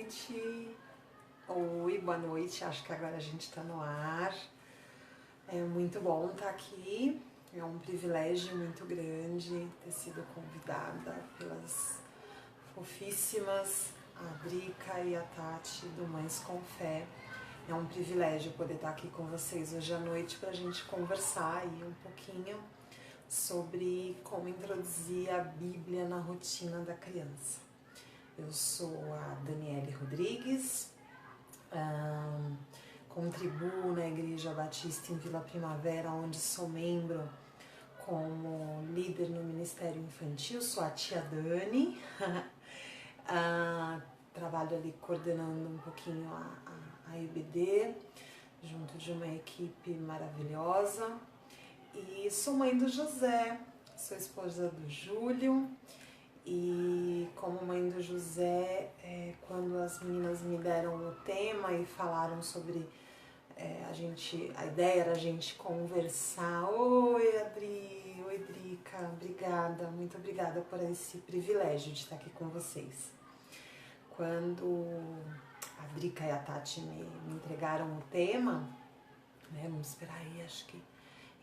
noite. Oi, boa noite. Acho que agora a gente está no ar. É muito bom estar aqui. É um privilégio muito grande ter sido convidada pelas fofíssimas a Drica e a Tati do Mães com Fé. É um privilégio poder estar aqui com vocês hoje à noite para a gente conversar aí um pouquinho sobre como introduzir a Bíblia na rotina da criança. Eu sou a Daniele Rodrigues, contribuo na Igreja Batista em Vila Primavera, onde sou membro como líder no Ministério Infantil, sou a tia Dani, trabalho ali coordenando um pouquinho a EBD, junto de uma equipe maravilhosa, e sou mãe do José, sou esposa do Júlio. E como mãe do José, quando as meninas me deram o tema e falaram sobre a ideia era a gente conversar. Oi, Adri, oi, Drica, obrigada, muito obrigada por esse privilégio de estar aqui com vocês. Quando a Drica e a Tati me entregaram o tema, né, vamos esperar aí, acho que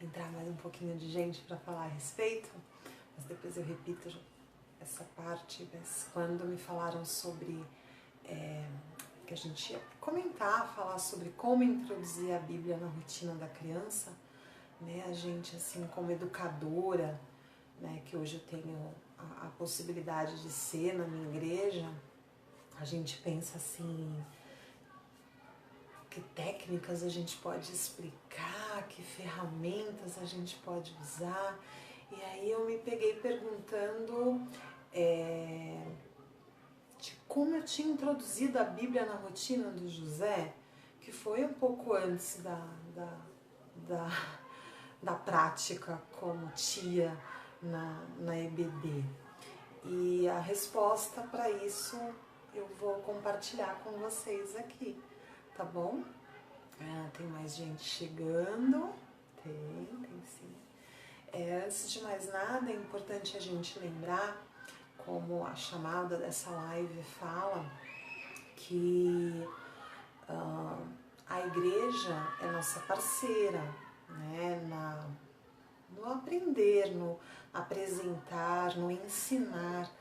entrar mais um pouquinho de gente para falar a respeito, mas depois eu repito essa parte, mas quando me falaram sobre que a gente ia comentar, falar sobre como introduzir a Bíblia na rotina da criança, né, a gente assim como educadora, né, que hoje eu tenho a possibilidade de ser na minha igreja, a gente pensa assim, que técnicas a gente pode explicar, que ferramentas a gente pode usar. E aí eu me peguei perguntando de como eu tinha introduzido a Bíblia na rotina do José, que foi um pouco antes da prática como tia na EBD. E a resposta para isso eu vou compartilhar com vocês aqui, tá bom? Tem mais gente chegando, tem sim. Antes de mais nada, é importante a gente lembrar, como a chamada dessa live fala, que a igreja é nossa parceira, né, no aprender, no apresentar, no ensinar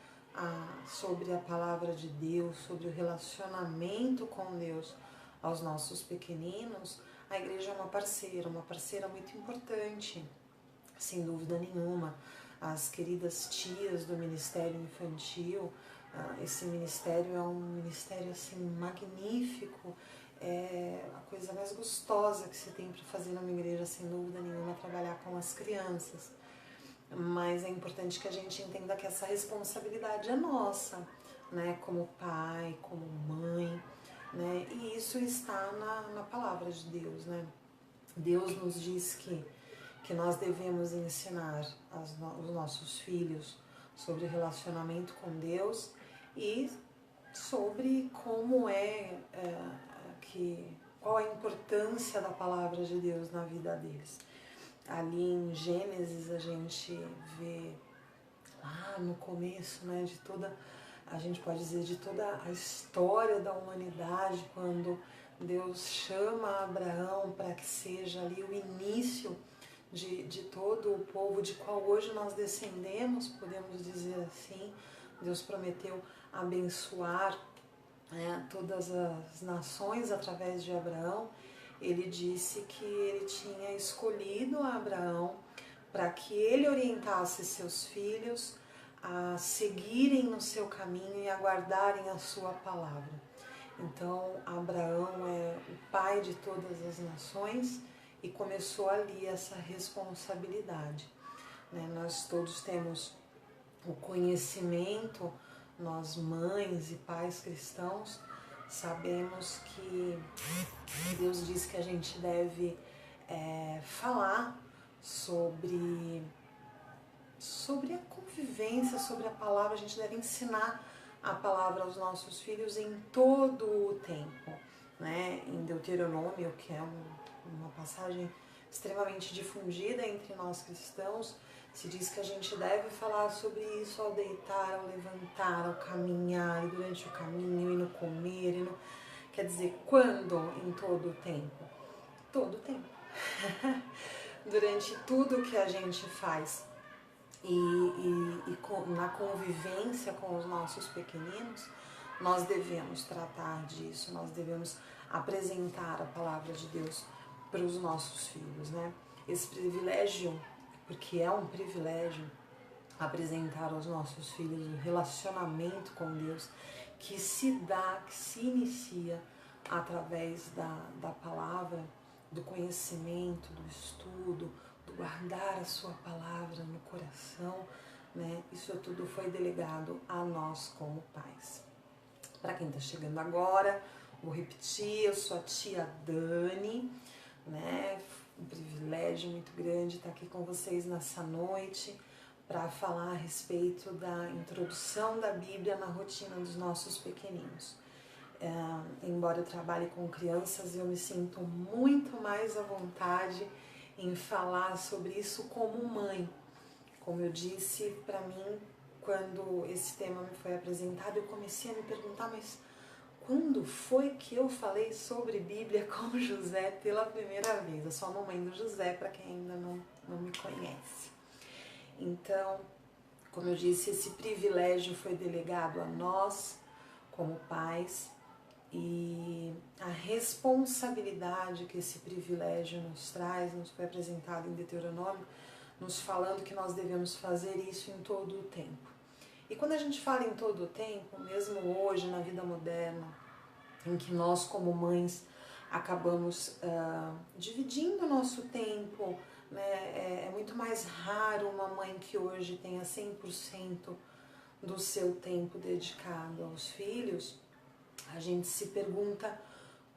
sobre a palavra de Deus, sobre o relacionamento com Deus aos nossos pequeninos. A igreja é uma parceira muito importante, sem dúvida nenhuma. As queridas tias do Ministério Infantil, esse ministério é um ministério assim magnífico, é a coisa mais gostosa que se tem para fazer numa igreja, sem dúvida nenhuma, trabalhar com as crianças. Mas é importante que a gente entenda que essa responsabilidade é nossa, né, como pai, como mãe, né, e isso está na palavra de Deus, né. Deus nos diz que nós devemos ensinar os nossos filhos sobre relacionamento com Deus e sobre como qual a importância da palavra de Deus na vida deles. Ali em Gênesis a gente vê lá no começo, né, a gente pode dizer de toda a história da humanidade, quando Deus chama Abraão para que seja ali o início de todo o povo de qual hoje nós descendemos, podemos dizer assim. Deus prometeu abençoar todas as nações através de Abraão. Ele disse que ele tinha escolhido Abraão para que ele orientasse seus filhos a seguirem no seu caminho e a guardarem a sua palavra. Então, Abraão é o pai de todas as nações e começou ali essa responsabilidade, né? Nós todos temos o conhecimento, nós mães e pais cristãos, sabemos que Deus diz que a gente deve falar sobre a convivência, sobre a palavra, a gente deve ensinar a palavra aos nossos filhos em todo o tempo, né? Em Deuteronômio, que é uma passagem extremamente difundida entre nós cristãos, Se diz que a gente deve falar sobre isso ao deitar, ao levantar, ao caminhar, e durante o caminho, e no comer, quer dizer, quando? Em todo o tempo? Todo o tempo. Durante tudo que a gente faz na convivência com os nossos pequeninos, nós devemos tratar disso, nós devemos apresentar a palavra de Deus para os nossos filhos, né? Esse privilégio, porque é um privilégio apresentar aos nossos filhos um relacionamento com Deus que se dá, que se inicia através da palavra, do conhecimento, do estudo, do guardar a sua palavra no coração, né? Isso tudo foi delegado a nós como pais. Para quem está chegando agora, vou repetir, eu sou a tia Dani, né? Um privilégio muito grande estar aqui com vocês nessa noite para falar a respeito da introdução da Bíblia na rotina dos nossos pequeninos. Embora eu trabalhe com crianças, eu me sinto muito mais à vontade em falar sobre isso como mãe. Como eu disse, para mim, quando esse tema me foi apresentado, eu comecei a me perguntar, mas quando foi que eu falei sobre Bíblia com José pela primeira vez? Eu sou a mamãe do José, para quem ainda não me conhece. Então, como eu disse, esse privilégio foi delegado a nós, como pais, e a responsabilidade que esse privilégio nos traz, nos foi apresentado em Deuteronômio, nos falando que nós devemos fazer isso em todo o tempo. E quando a gente fala em todo o tempo, mesmo hoje, na vida moderna, em que nós como mães acabamos dividindo o nosso tempo, né? É muito mais raro uma mãe que hoje tenha 100% do seu tempo dedicado aos filhos. A gente se pergunta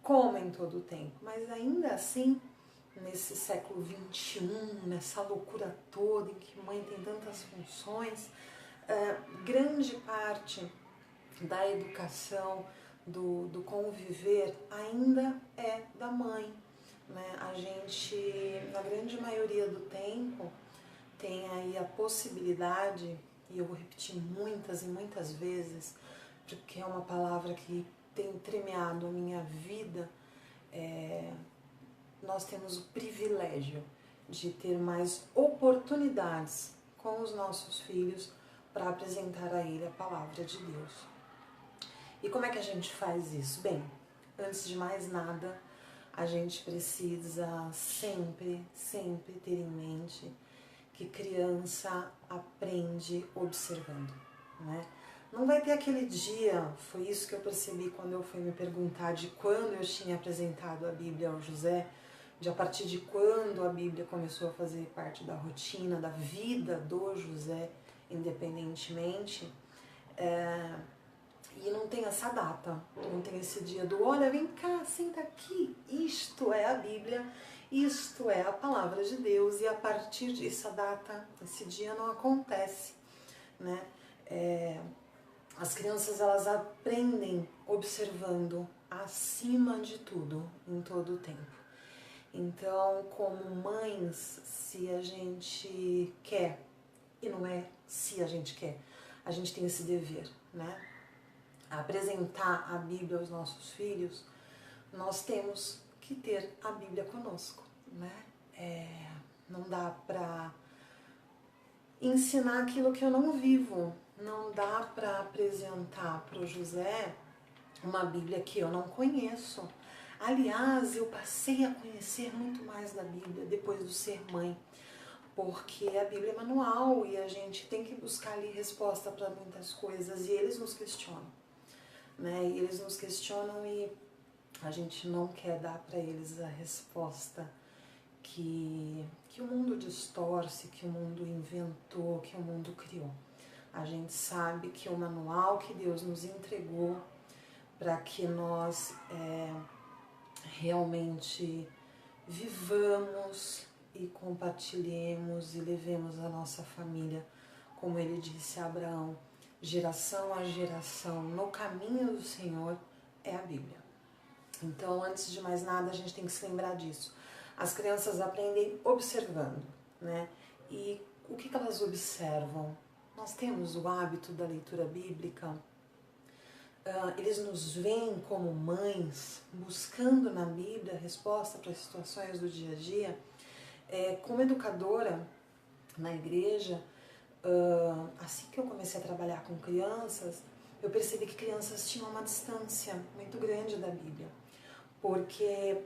como em todo o tempo, mas ainda assim, nesse século XXI, nessa loucura toda em que mãe tem tantas funções, grande parte da educação, do conviver ainda é da mãe, né? A gente, na grande maioria do tempo, tem aí a possibilidade, e eu vou repetir muitas e muitas vezes, porque é uma palavra que tem entremeado a minha vida, nós temos o privilégio de ter mais oportunidades com os nossos filhos para apresentar a ele a palavra de Deus. E como é que a gente faz isso? Bem, antes de mais nada, a gente precisa sempre ter em mente que criança aprende observando, né? Não vai ter aquele dia, foi isso que eu percebi quando eu fui me perguntar de quando eu tinha apresentado a Bíblia ao José, de a partir de quando a Bíblia começou a fazer parte da rotina, da vida do José, independentemente, e não tem essa data, não tem esse dia do olha, vem cá, senta aqui, isto é a Bíblia, isto é a palavra de Deus, e a partir dessa data, esse dia não acontece, né? As crianças, elas aprendem observando acima de tudo, em todo o tempo. Então, como mães, se a gente quer, e não é se a gente quer, a gente tem esse dever, né? Apresentar a Bíblia aos nossos filhos, nós temos que ter a Bíblia conosco, né? Não dá para ensinar aquilo que eu não vivo, não dá para apresentar para o José uma Bíblia que eu não conheço. Aliás, eu passei a conhecer muito mais da Bíblia depois do ser mãe, porque a Bíblia é manual e a gente tem que buscar ali resposta para muitas coisas e eles nos questionam, né? E eles nos questionam e a gente não quer dar para eles a resposta que o mundo distorce, que o mundo inventou, que o mundo criou. A gente sabe que o manual que Deus nos entregou para que nós realmente vivamos e compartilhemos e levemos a nossa família, como ele disse a Abraão, geração a geração, no caminho do Senhor, é a Bíblia. Então, antes de mais nada, a gente tem que se lembrar disso. As crianças aprendem observando, né? E o que elas observam? Nós temos o hábito da leitura bíblica. Eles nos veem como mães, buscando na Bíblia a resposta para as situações do dia a dia. Como educadora na igreja, assim que eu comecei a trabalhar com crianças, eu percebi que crianças tinham uma distância muito grande da Bíblia, porque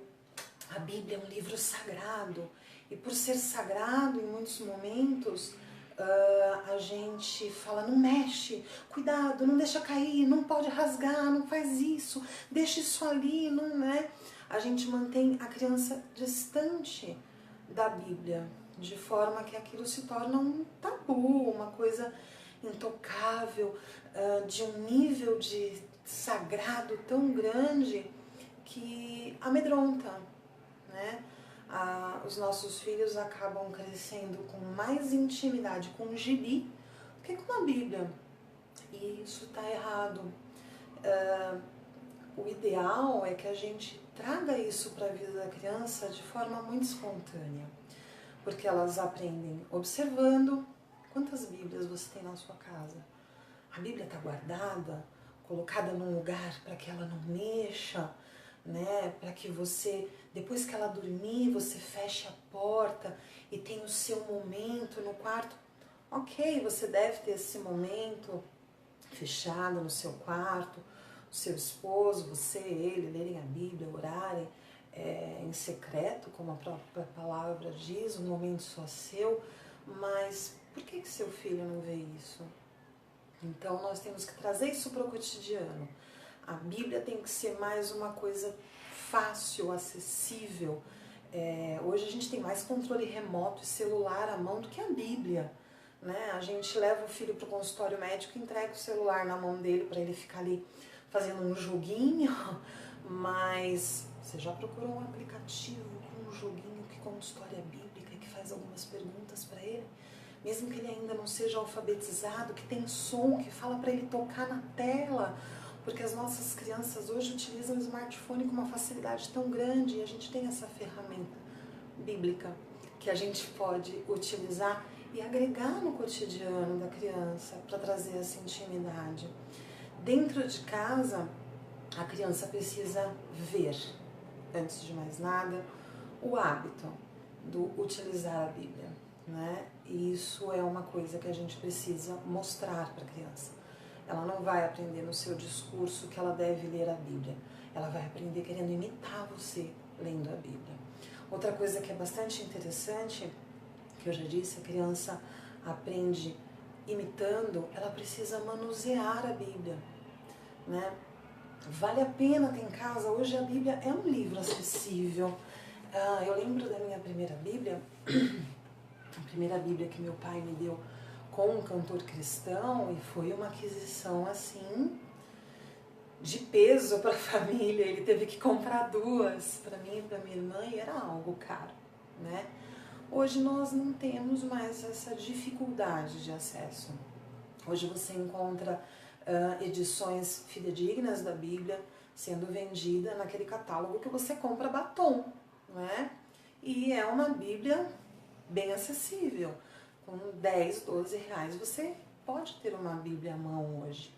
a Bíblia é um livro sagrado, e por ser sagrado, em muitos momentos, a gente fala, não mexe, cuidado, não deixa cair, não pode rasgar, não faz isso, deixa isso ali, não é? A gente mantém a criança distante da Bíblia, de forma que aquilo se torna um tabu, uma coisa intocável, de um nível de sagrado tão grande que amedronta, né? Os nossos filhos acabam crescendo com mais intimidade com o gibi do que com a Bíblia. E isso está errado. O ideal é que a gente traga isso para a vida da criança de forma muito espontânea, porque elas aprendem observando. Quantas Bíblias você tem na sua casa? A Bíblia está guardada, colocada num lugar para que ela não mexa, né? Para que você, depois que ela dormir, você feche a porta e tenha o seu momento no quarto. Ok, você deve ter esse momento fechado no seu quarto, o seu esposo, você, ele, lerem a Bíblia, orarem em secreto, como a própria palavra diz, um momento só seu, mas por que seu filho não vê isso? Então nós temos que trazer isso para o cotidiano. A Bíblia tem que ser mais uma coisa fácil, acessível. Hoje a gente tem mais controle remoto e celular à mão do que a Bíblia, né? A gente leva o filho para o consultório médico e entrega o celular na mão dele para ele ficar ali fazendo um joguinho, mas você já procurou um aplicativo com um joguinho que conta história bíblica e que faz algumas perguntas para ele? Mesmo que ele ainda não seja alfabetizado, que tem som, que fala para ele tocar na tela, porque as nossas crianças hoje utilizam o smartphone com uma facilidade tão grande, e a gente tem essa ferramenta bíblica que a gente pode utilizar e agregar no cotidiano da criança para trazer essa intimidade. Dentro de casa, a criança precisa ver, antes de mais nada, o hábito do utilizar a Bíblia, né? E isso é uma coisa que a gente precisa mostrar para a criança. Ela não vai aprender no seu discurso que ela deve ler a Bíblia. Ela vai aprender querendo imitar você lendo a Bíblia. Outra coisa que é bastante interessante, que eu já disse, a criança aprende imitando, ela precisa manusear a Bíblia, né? Vale a pena ter em casa. Hoje a Bíblia é um livro acessível. Eu lembro da minha primeira Bíblia, a primeira Bíblia que meu pai me deu com um cantor cristão, e foi uma aquisição assim de peso para a família. Ele teve que comprar duas para mim e para minha irmã, e era algo caro, né? Hoje nós não temos mais essa dificuldade de acesso. Hoje você encontra edições fidedignas da Bíblia sendo vendida naquele catálogo que você compra batom, né? E é uma Bíblia bem acessível. Com 10, 12 reais você pode ter uma Bíblia à mão hoje.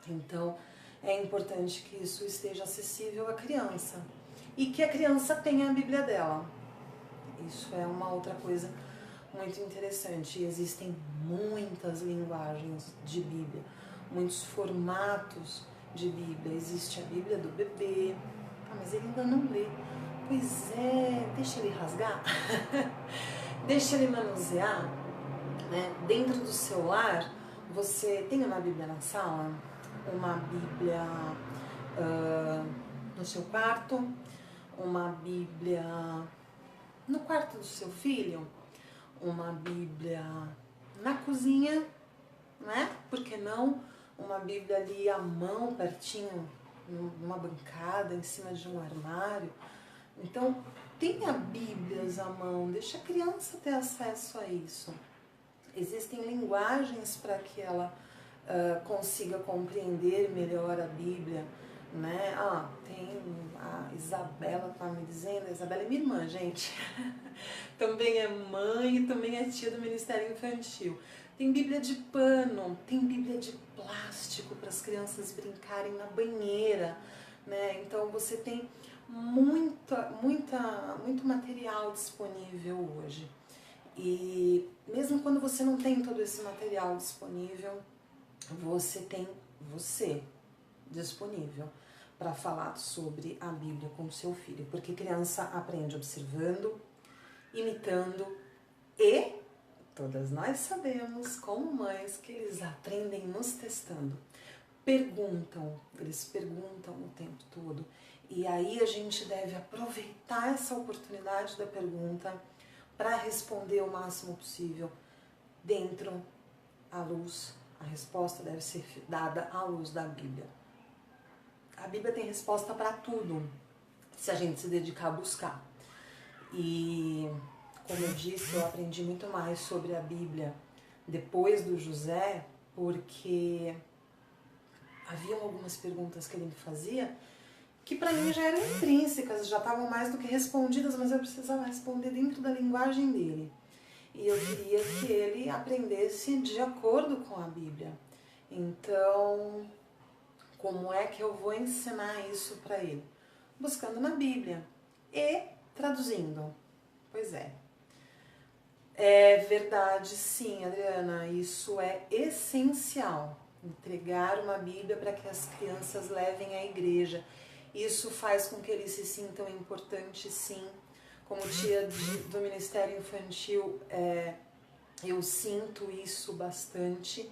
Então é importante que isso esteja acessível à criança e que a criança tenha a Bíblia dela. Isso é uma outra coisa muito interessante. Existem muitas linguagens de Bíblia, muitos formatos de Bíblia. Existe a Bíblia do bebê. Mas ele ainda não lê. Pois é, deixa ele rasgar, deixa ele manusear, né? Dentro do seu lar, você tem uma Bíblia na sala, uma Bíblia no seu quarto, uma Bíblia no quarto do seu filho, uma Bíblia na cozinha, né? Por que não uma Bíblia ali à mão, pertinho, numa bancada, em cima de um armário? Então, tenha Bíblias à mão, deixa a criança ter acesso a isso. Existem linguagens para que ela consiga compreender melhor a Bíblia. né? Tem a Isabela, tá me dizendo, a Isabela é minha irmã, gente. Também é mãe e também é tia do Ministério Infantil. Tem Bíblia de pano, tem Bíblia de plástico para as crianças brincarem na banheira, né? Então você tem muito material disponível hoje. E mesmo quando você não tem todo esse material disponível, você tem você disponível para falar sobre a Bíblia com o seu filho, porque criança aprende observando, imitando e todas nós sabemos, como mães, que eles aprendem nos testando. Eles perguntam o tempo todo. E aí a gente deve aproveitar essa oportunidade da pergunta para responder o máximo possível dentro à luz. A resposta deve ser dada à luz da Bíblia. A Bíblia tem resposta para tudo, se a gente se dedicar a buscar. E, como eu disse, eu aprendi muito mais sobre a Bíblia depois do José, porque haviam algumas perguntas que ele me fazia que para mim já eram intrínsecas, já estavam mais do que respondidas, mas eu precisava responder dentro da linguagem dele. E eu queria que ele aprendesse de acordo com a Bíblia. Então, como é que eu vou ensinar isso para ele? Buscando na Bíblia e traduzindo. Pois é. É verdade, sim, Adriana, isso é essencial. Entregar uma Bíblia para que as crianças levem à igreja. Isso faz com que eles se sintam importantes, sim. Como tia do Ministério Infantil, eu sinto isso bastante.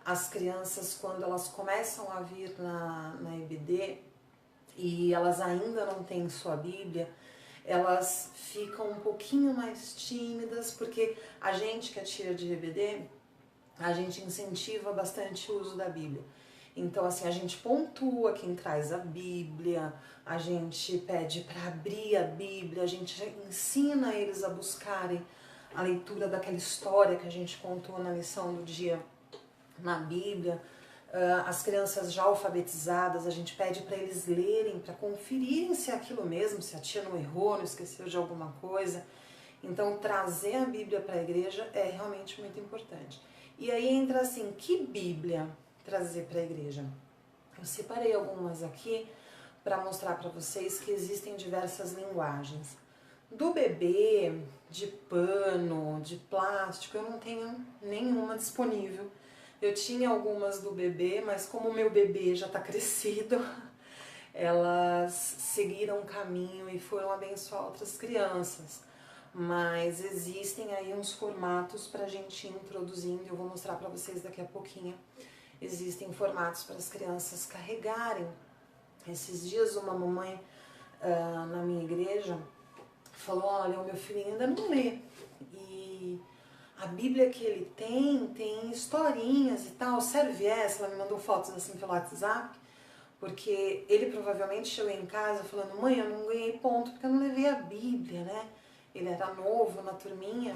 As crianças, quando elas começam a vir na EBD e elas ainda não têm sua Bíblia, elas ficam um pouquinho mais tímidas, porque a gente que é tia de EBD, a gente incentiva bastante o uso da Bíblia. Então, assim, a gente pontua quem traz a Bíblia, a gente pede para abrir a Bíblia, a gente ensina eles a buscarem a leitura daquela história que a gente contou na lição do dia na Bíblia. As crianças já alfabetizadas, a gente pede para eles lerem, para conferirem se é aquilo mesmo, se a tia não errou, não esqueceu de alguma coisa. Então, trazer a Bíblia para a igreja é realmente muito importante. E aí entra assim, que Bíblia trazer para a igreja? Eu separei algumas aqui para mostrar para vocês que existem diversas linguagens. Do bebê, de pano, de plástico, eu não tenho nenhuma disponível. Eu tinha algumas do bebê, mas como o meu bebê já está crescido, elas seguiram o caminho e foram abençoar outras crianças. Mas existem aí uns formatos para a gente ir introduzindo, eu vou mostrar para vocês daqui a pouquinho. Existem formatos para as crianças carregarem. Esses dias uma mamãe na minha igreja falou, olha, o meu filhinho ainda não lê. E a Bíblia que ele tem historinhas e tal, serve essa? Ela me mandou fotos assim pelo WhatsApp, porque ele provavelmente chegou em casa falando, mãe, eu não ganhei ponto porque eu não levei a Bíblia, né? Ele era novo na turminha,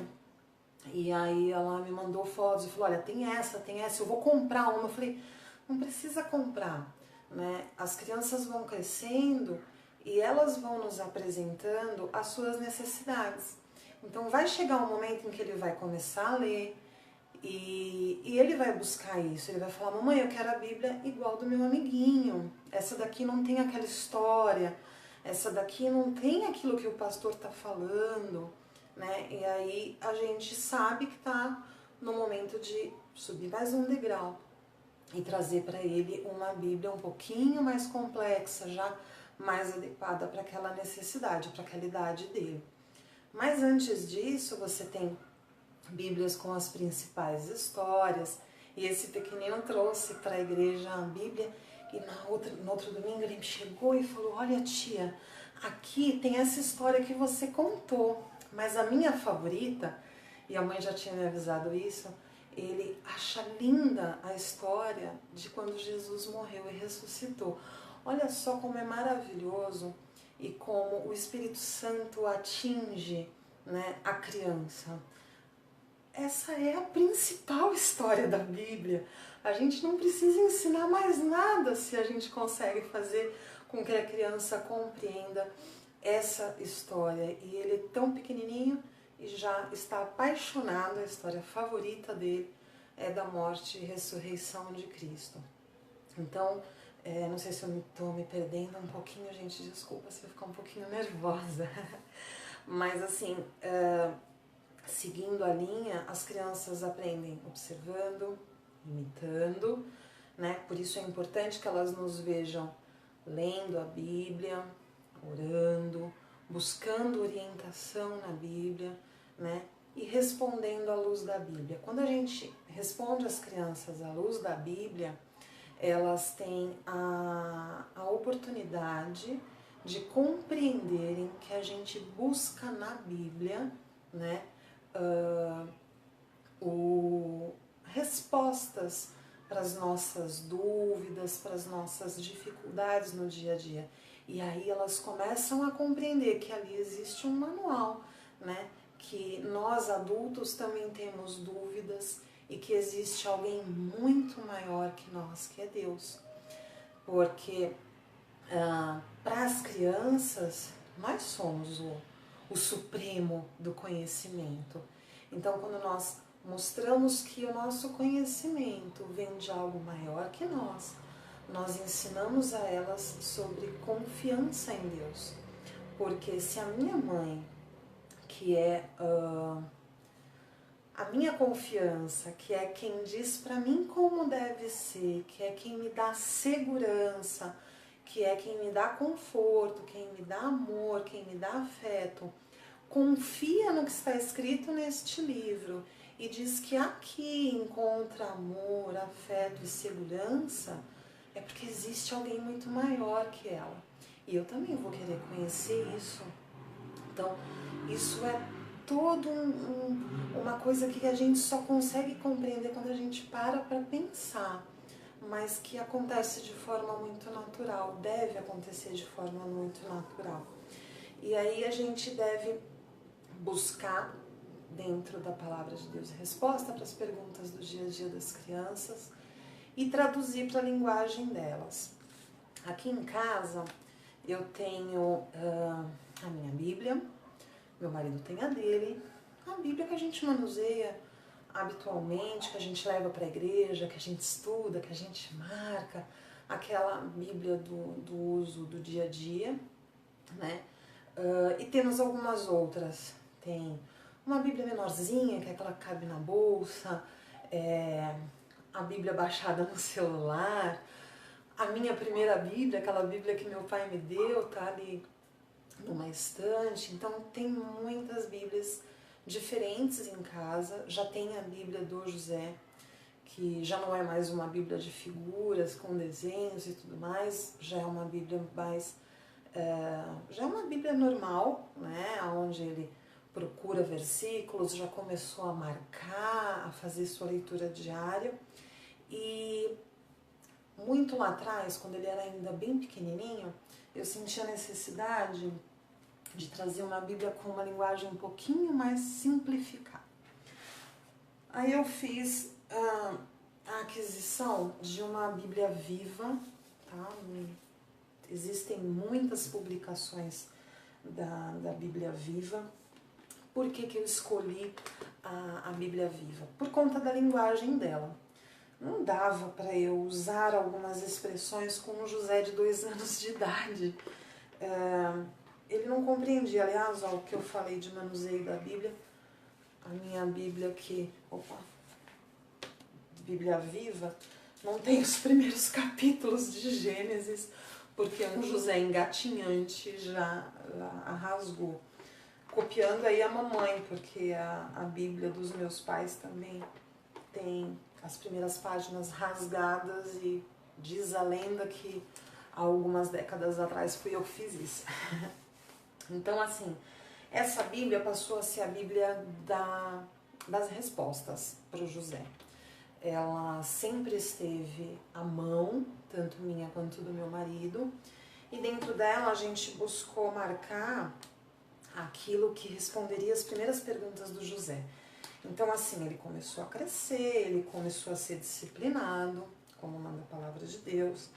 e aí ela me mandou fotos e falou, olha, tem essa, eu vou comprar uma. Eu falei, não precisa comprar, né? As crianças vão crescendo e elas vão nos apresentando as suas necessidades. Então vai chegar um momento em que ele vai começar a ler e ele vai buscar isso, ele vai falar, mamãe, eu quero a Bíblia igual do meu amiguinho, essa daqui não tem aquela história, essa daqui não tem aquilo que o pastor está falando, né? E aí a gente sabe que está no momento de subir mais um degrau e trazer para ele uma Bíblia um pouquinho mais complexa, já mais adequada para aquela necessidade, para aquela idade dele. Mas antes disso, você tem Bíblias com as principais histórias, e esse pequenino trouxe para a igreja a Bíblia, e no outro domingo ele chegou e falou, olha tia, aqui tem essa história que você contou, mas a minha favorita, e a mãe já tinha me avisado isso, ele acha linda a história de quando Jesus morreu e ressuscitou. Olha só como é maravilhoso e como o Espírito Santo atinge, né, a criança. Essa é a principal história da Bíblia. A gente não precisa ensinar mais nada se a gente consegue fazer com que a criança compreenda essa história. E ele é tão pequenininho e já está apaixonado, a história favorita dele é da morte e ressurreição de Cristo. Então, não sei se eu estou me perdendo um pouquinho, gente, desculpa se eu ficar um pouquinho nervosa. Mas assim, seguindo a linha, as crianças aprendem observando, imitando, né? Por isso é importante que elas nos vejam lendo a Bíblia, orando, buscando orientação na Bíblia, né? E respondendo à luz da Bíblia. Quando a gente responde às crianças à luz da Bíblia, elas têm a oportunidade de compreenderem que a gente busca na Bíblia, né, respostas para as nossas dúvidas, para as nossas dificuldades no dia a dia. E aí elas começam a compreender que ali existe um manual, né, que nós adultos também temos dúvidas e que existe alguém muito maior que nós, que é Deus. Porque para as crianças, nós somos o supremo do conhecimento. Então, quando nós mostramos que o nosso conhecimento vem de algo maior que nós ensinamos a elas sobre confiança em Deus. Porque se a minha mãe, que é a minha confiança, que é quem diz para mim como deve ser, que é quem me dá segurança, que é quem me dá conforto, quem me dá amor, quem me dá afeto, confia no que está escrito neste livro e diz que aqui encontra amor, afeto e segurança, é porque existe alguém muito maior que ela. E eu também vou querer conhecer isso. Então, isso é toda uma coisa que a gente só consegue compreender quando a gente para pensar, mas que acontece de forma muito natural, deve acontecer de forma muito natural. E aí a gente deve buscar dentro da palavra de Deus resposta para as perguntas do dia a dia das crianças e traduzir para a linguagem delas. Aqui em casa eu tenho a minha Bíblia, meu marido tem a dele, a Bíblia que a gente manuseia habitualmente, que a gente leva para a igreja, que a gente estuda, que a gente marca, aquela Bíblia do uso do dia a dia, né? E temos algumas outras. Tem uma Bíblia menorzinha, que é aquela que cabe na bolsa, a Bíblia baixada no celular, a minha primeira Bíblia, aquela Bíblia que meu pai me deu, tá ali numa estante. Então tem muitas Bíblias diferentes em casa. Já tem a Bíblia do José, que já não é mais uma Bíblia de figuras com desenhos e tudo mais, já é uma Bíblia mais já é uma Bíblia normal, né, onde ele procura versículos, já começou a marcar, a fazer sua leitura diária. E muito lá atrás, quando ele era ainda bem pequenininho, eu senti a necessidade de trazer uma Bíblia com uma linguagem um pouquinho mais simplificada. Aí eu fiz a aquisição de uma Bíblia Viva, tá? Existem muitas publicações da Bíblia Viva. Por que eu escolhi a Bíblia Viva? Por conta da linguagem dela. Não dava para eu usar algumas expressões com um José de 2 anos de idade. Ele não compreendia. Aliás, o que eu falei de manuseio da Bíblia, a minha Bíblia aqui, Bíblia Viva, não tem os primeiros capítulos de Gênesis, porque um José engatinhante já a rasgou. Copiando aí a mamãe, porque a Bíblia dos meus pais também tem as primeiras páginas rasgadas e diz a lenda que há algumas décadas atrás fui eu que fiz isso. Então, assim, essa Bíblia passou a ser a Bíblia das respostas para o José. Ela sempre esteve à mão, tanto minha quanto do meu marido, e dentro dela a gente buscou marcar aquilo que responderia as primeiras perguntas do José. Então, assim, ele começou a crescer, ele começou a ser disciplinado, como manda a palavra de Deus,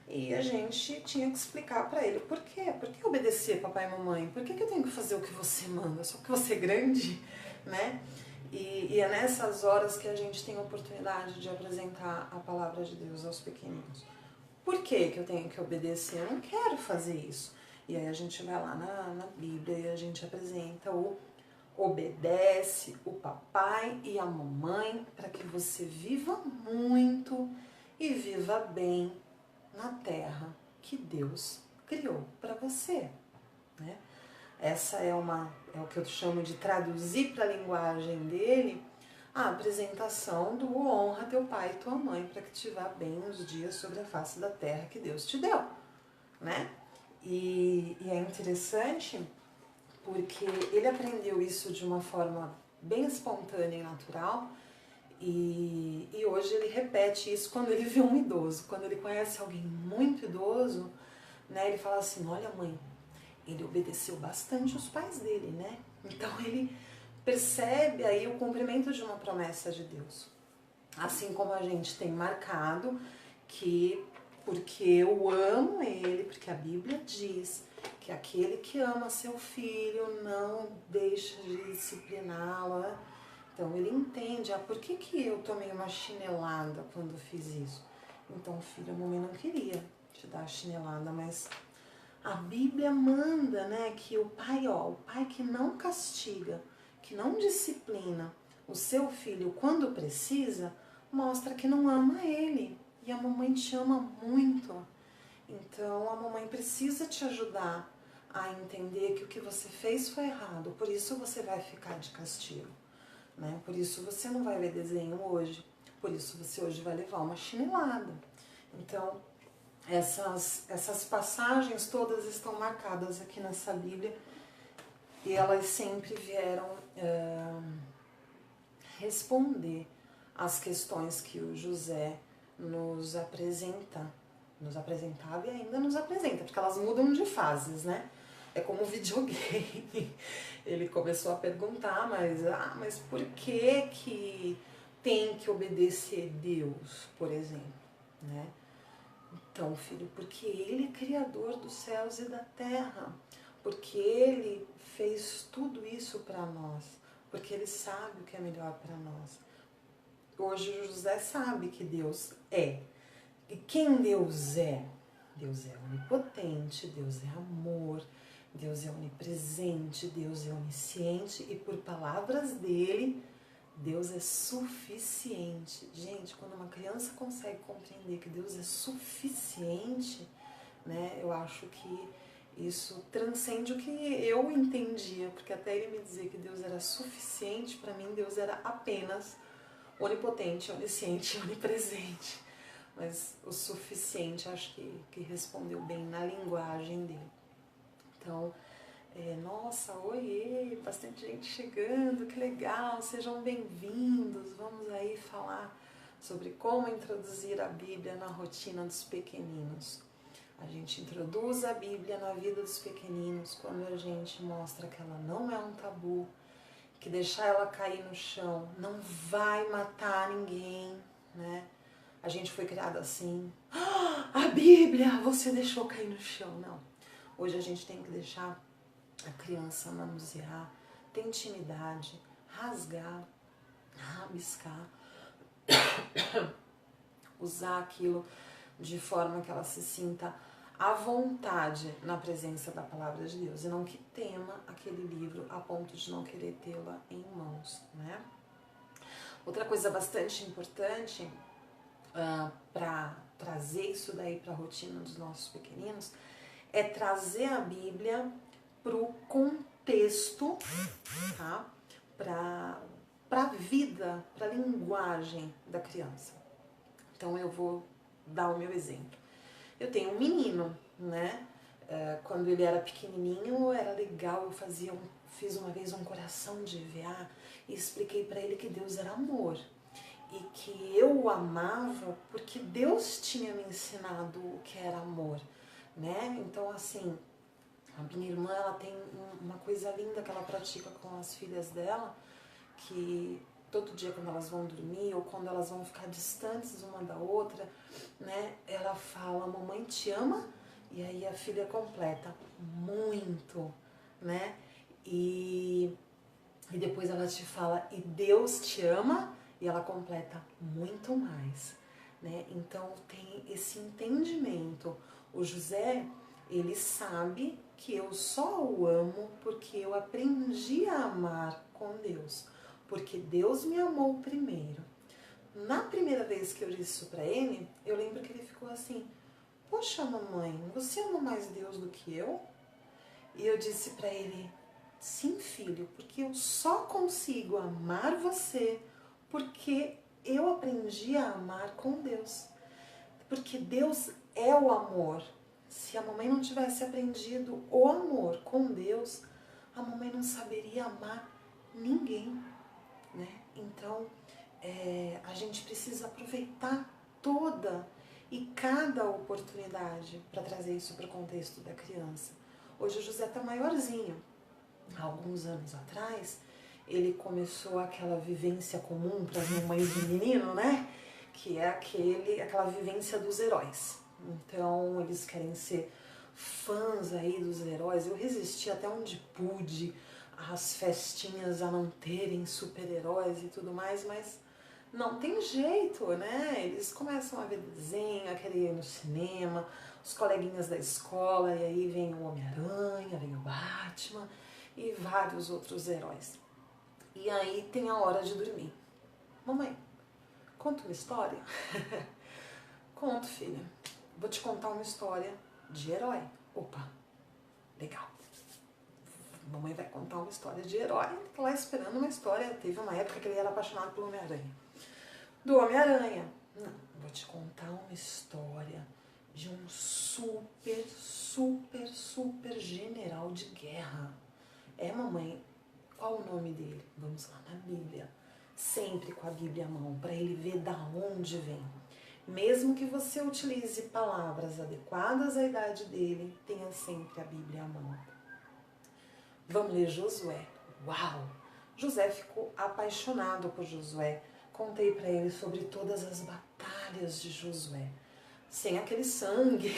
E a gente tinha que explicar para ele por quê? Por que obedecer papai e mamãe? Por que eu tenho que fazer o que você manda? Só porque você é grande, né? E é nessas horas que a gente tem a oportunidade de apresentar a palavra de Deus aos pequeninos. Por que eu tenho que obedecer? Eu não quero fazer isso. E aí a gente vai lá na Bíblia e a gente apresenta o obedece o papai e a mamãe para que você viva muito e viva bem na terra que Deus criou para você, né? Essa é o que eu chamo de traduzir para a linguagem dele a apresentação do honra teu pai e tua mãe para que te vá bem os dias sobre a face da terra que Deus te deu, né? E é interessante porque ele aprendeu isso de uma forma bem espontânea e natural e hoje ele repete isso quando ele vê um idoso. Quando ele conhece alguém muito idoso, né, ele fala assim, olha mãe, ele obedeceu bastante os pais dele, né? Então ele percebe aí o cumprimento de uma promessa de Deus. Assim como a gente tem marcado que porque eu amo ele, porque a Bíblia diz que aquele que ama seu filho não deixa de discipliná-lo, né? Então ele entende, por que eu tomei uma chinelada quando fiz isso? Então, filho, a mamãe não queria te dar a chinelada, mas a Bíblia manda, né, que o pai que não castiga, que não disciplina o seu filho quando precisa, mostra que não ama ele. E a mamãe te ama muito. Então a mamãe precisa te ajudar a entender que o que você fez foi errado, por isso você vai ficar de castigo, né? Por isso você não vai ver desenho hoje, por isso você hoje vai levar uma chinelada. Então, essas passagens todas estão marcadas aqui nessa Bíblia e elas sempre vieram responder às questões que o José nos apresentava e ainda nos apresenta, porque elas mudam de fases, né? É como videogame. Ele começou a perguntar, mas por que tem que obedecer Deus, por exemplo, né? Então, filho, porque Ele é Criador dos céus e da terra, porque Ele fez tudo isso para nós, porque Ele sabe o que é melhor para nós. Hoje o José sabe que Deus é. E quem Deus é? Deus é onipotente, Deus é amor, Deus é onipresente, Deus é onisciente e por palavras dele, Deus é suficiente. Gente, quando uma criança consegue compreender que Deus é suficiente, né, eu acho que isso transcende o que eu entendia, porque até ele me dizer que Deus era suficiente, para mim Deus era apenas onipotente, onisciente, onipresente. Mas o suficiente acho que respondeu bem na linguagem dele. Então, nossa, oiê, bastante gente chegando, que legal, sejam bem-vindos. Vamos aí falar sobre como introduzir a Bíblia na rotina dos pequeninos. A gente introduz a Bíblia na vida dos pequeninos quando a gente mostra que ela não é um tabu, que deixar ela cair no chão não vai matar ninguém, né? A gente foi criado assim, a Bíblia, você deixou cair no chão. Não, hoje a gente tem que deixar a criança manusear, ter intimidade, rasgar, rabiscar, usar aquilo de forma que ela se sinta à vontade na presença da palavra de Deus e não que tema aquele livro a ponto de não querer tê-la em mãos, né? Outra coisa bastante importante para trazer isso daí para a rotina dos nossos pequeninos é trazer a Bíblia para o contexto, tá? Para a vida, para a linguagem da criança. Então eu vou dar o meu exemplo. Eu tenho um menino, né? Quando ele era pequenininho era legal, eu fiz uma vez um coração de EVA e expliquei para ele que Deus era amor e que eu o amava porque Deus tinha me ensinado o que era amor, né? Então assim, a minha irmã, ela tem uma coisa linda que ela pratica com as filhas dela, que todo dia quando elas vão dormir ou quando elas vão ficar distantes uma da outra, né? Ela fala, mamãe te ama, e aí a filha completa, muito, né? E depois ela te fala, e Deus te ama, e ela completa muito mais, né? Então tem esse entendimento. O José, ele sabe que eu só o amo porque eu aprendi a amar com Deus, porque Deus me amou primeiro. Na primeira vez que eu disse isso pra ele, eu lembro que ele ficou assim, poxa mamãe, você ama mais Deus do que eu? E eu disse pra ele, sim filho, porque eu só consigo amar você porque eu aprendi a amar com Deus. Porque Deus é o amor. Se a mamãe não tivesse aprendido o amor com Deus, a mamãe não saberia amar ninguém, né? Então, a gente precisa aproveitar toda e cada oportunidade para trazer isso para o contexto da criança. Hoje o José está maiorzinho. Há alguns anos atrás, ele começou aquela vivência comum para as mamães de menino, né? Que é aquela vivência dos heróis. Então, eles querem ser fãs aí dos heróis. Eu resisti até onde pude às festinhas a não terem super-heróis e tudo mais, mas não tem jeito, né? Eles começam a ver desenho, a querer ir no cinema, os coleguinhas da escola, e aí vem o Homem-Aranha, vem o Batman e vários outros heróis. E aí tem a hora de dormir. Mamãe, conta uma história? Conto, filha. Vou te contar uma história de herói. Opa, legal. Mamãe vai contar uma história de herói. Tá lá esperando uma história. Teve uma época que ele era apaixonado pelo Homem-Aranha. Do Homem-Aranha. Não, vou te contar uma história de um super, super, super general de guerra. Mamãe, qual o nome dele? Vamos lá na Bíblia. Sempre com a Bíblia à mão, para ele ver da onde vem. Mesmo que você utilize palavras adequadas à idade dele, tenha sempre a Bíblia à mão. Vamos ler Josué. Uau! José ficou apaixonado por Josué. Contei para ele sobre todas as batalhas de Josué. Sem aquele sangue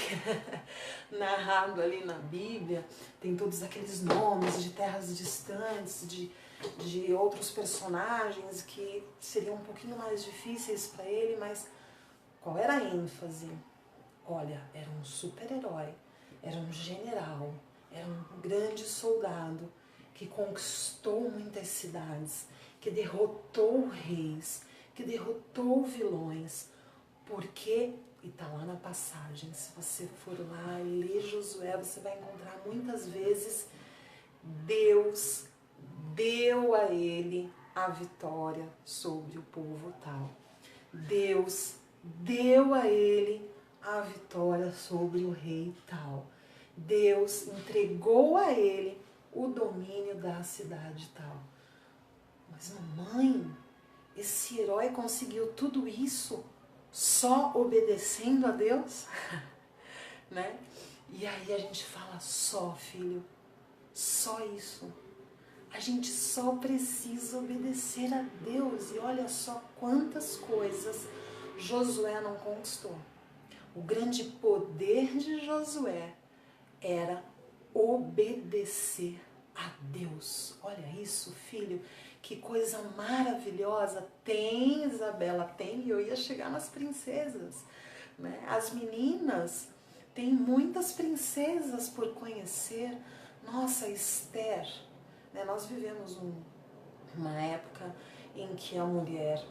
narrado ali na Bíblia, tem todos aqueles nomes de terras distantes, de outros personagens que seriam um pouquinho mais difíceis para ele, mas qual era a ênfase? Olha, era um super-herói, era um general, era um grande soldado que conquistou muitas cidades, que derrotou reis, que derrotou vilões, porque, e tá lá na passagem, se você for lá e ler Josué, você vai encontrar muitas vezes Deus deu a ele a vitória sobre o povo tal. Deus deu a ele a vitória sobre o rei tal. Deus entregou a ele o domínio da cidade tal. Mas mamãe, esse herói conseguiu tudo isso só obedecendo a Deus? Né? E aí a gente fala, só filho, só isso. A gente só precisa obedecer a Deus. E olha só quantas coisas Josué não conquistou. O grande poder de Josué era obedecer a Deus. Olha isso, filho, que coisa maravilhosa. Tem, Isabela, tem, e eu ia chegar nas princesas, né? As meninas, tem muitas princesas por conhecer. Nossa, Esther, né? Nós vivemos uma época em que a mulher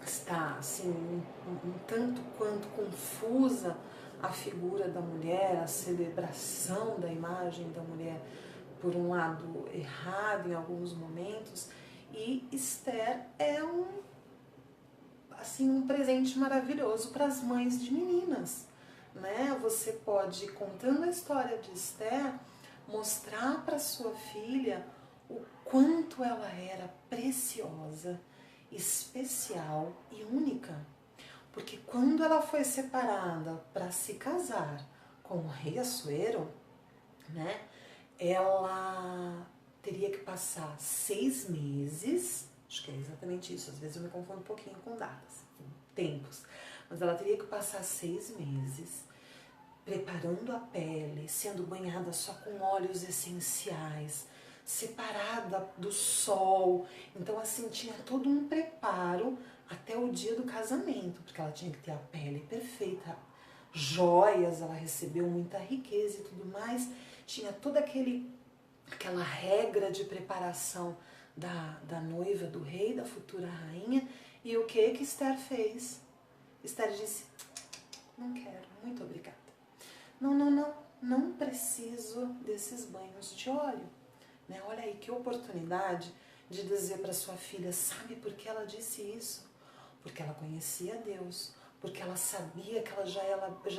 está assim, um tanto quanto confusa, a figura da mulher, a celebração da imagem da mulher, por um lado errado em alguns momentos, e Esther é um presente maravilhoso para as mães de meninas, né? Você pode, contando a história de Esther, mostrar para sua filha o quanto ela era preciosa, especial e única. Porque quando ela foi separada para se casar com o rei Assuero, né, ela teria que passar 6 meses Acho que é exatamente isso. Às vezes eu me confundo um pouquinho com datas, tempos. Mas ela teria que passar 6 meses preparando a pele, sendo banhada só com óleos essenciais, separada do sol. Então, assim, tinha todo um preparo até o dia do casamento, porque ela tinha que ter a pele perfeita, joias, ela recebeu muita riqueza e tudo mais. Tinha toda aquela regra de preparação da noiva, do rei, da futura rainha. E o que Esther fez? Esther disse, não quero, muito obrigada. Não preciso desses banhos de óleo. Né? Olha aí que oportunidade de dizer para sua filha, sabe por que ela disse isso? Porque ela conhecia Deus, porque ela sabia que ela já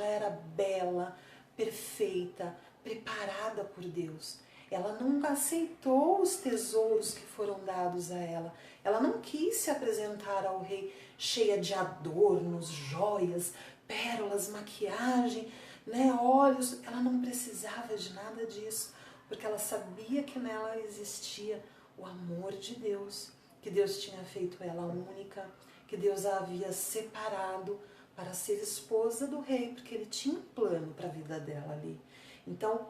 era bela, perfeita, preparada por Deus. Ela nunca aceitou os tesouros que foram dados a ela. Ela não quis se apresentar ao rei cheia de adornos, joias, pérolas, maquiagem, né, olhos. Ela não precisava de nada disso, porque ela sabia que nela existia o amor de Deus, que Deus tinha feito ela única, que Deus a havia separado para ser esposa do rei, porque ele tinha um plano para a vida dela ali. Então,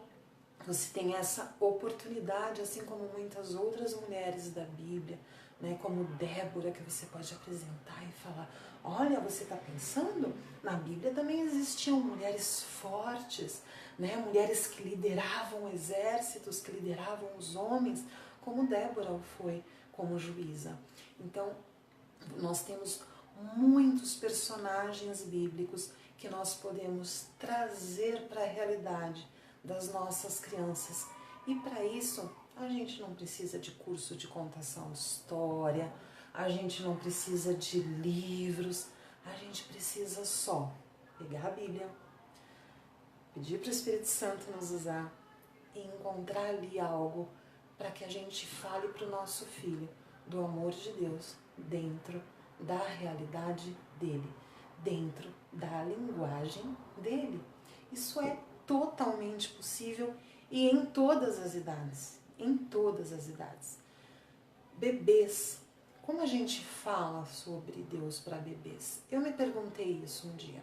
você tem essa oportunidade, assim como muitas outras mulheres da Bíblia, né, como Débora, que você pode apresentar e falar, olha, você está pensando? Na Bíblia também existiam mulheres fortes, né, mulheres que lideravam exércitos, que lideravam os homens, como Débora o foi como juíza. Então, nós temos muitos personagens bíblicos que nós podemos trazer para a realidade das nossas crianças. E para isso, a gente não precisa de curso de contação de história, a gente não precisa de livros, a gente precisa só pegar a Bíblia, pedir para o Espírito Santo nos usar e encontrar ali algo para que a gente fale para o nosso filho do amor de Deus dentro da realidade dele, dentro da linguagem dele. Isso é totalmente possível e em todas as idades, em todas as idades. Bebês, como a gente fala sobre Deus para bebês? Eu me perguntei isso um dia.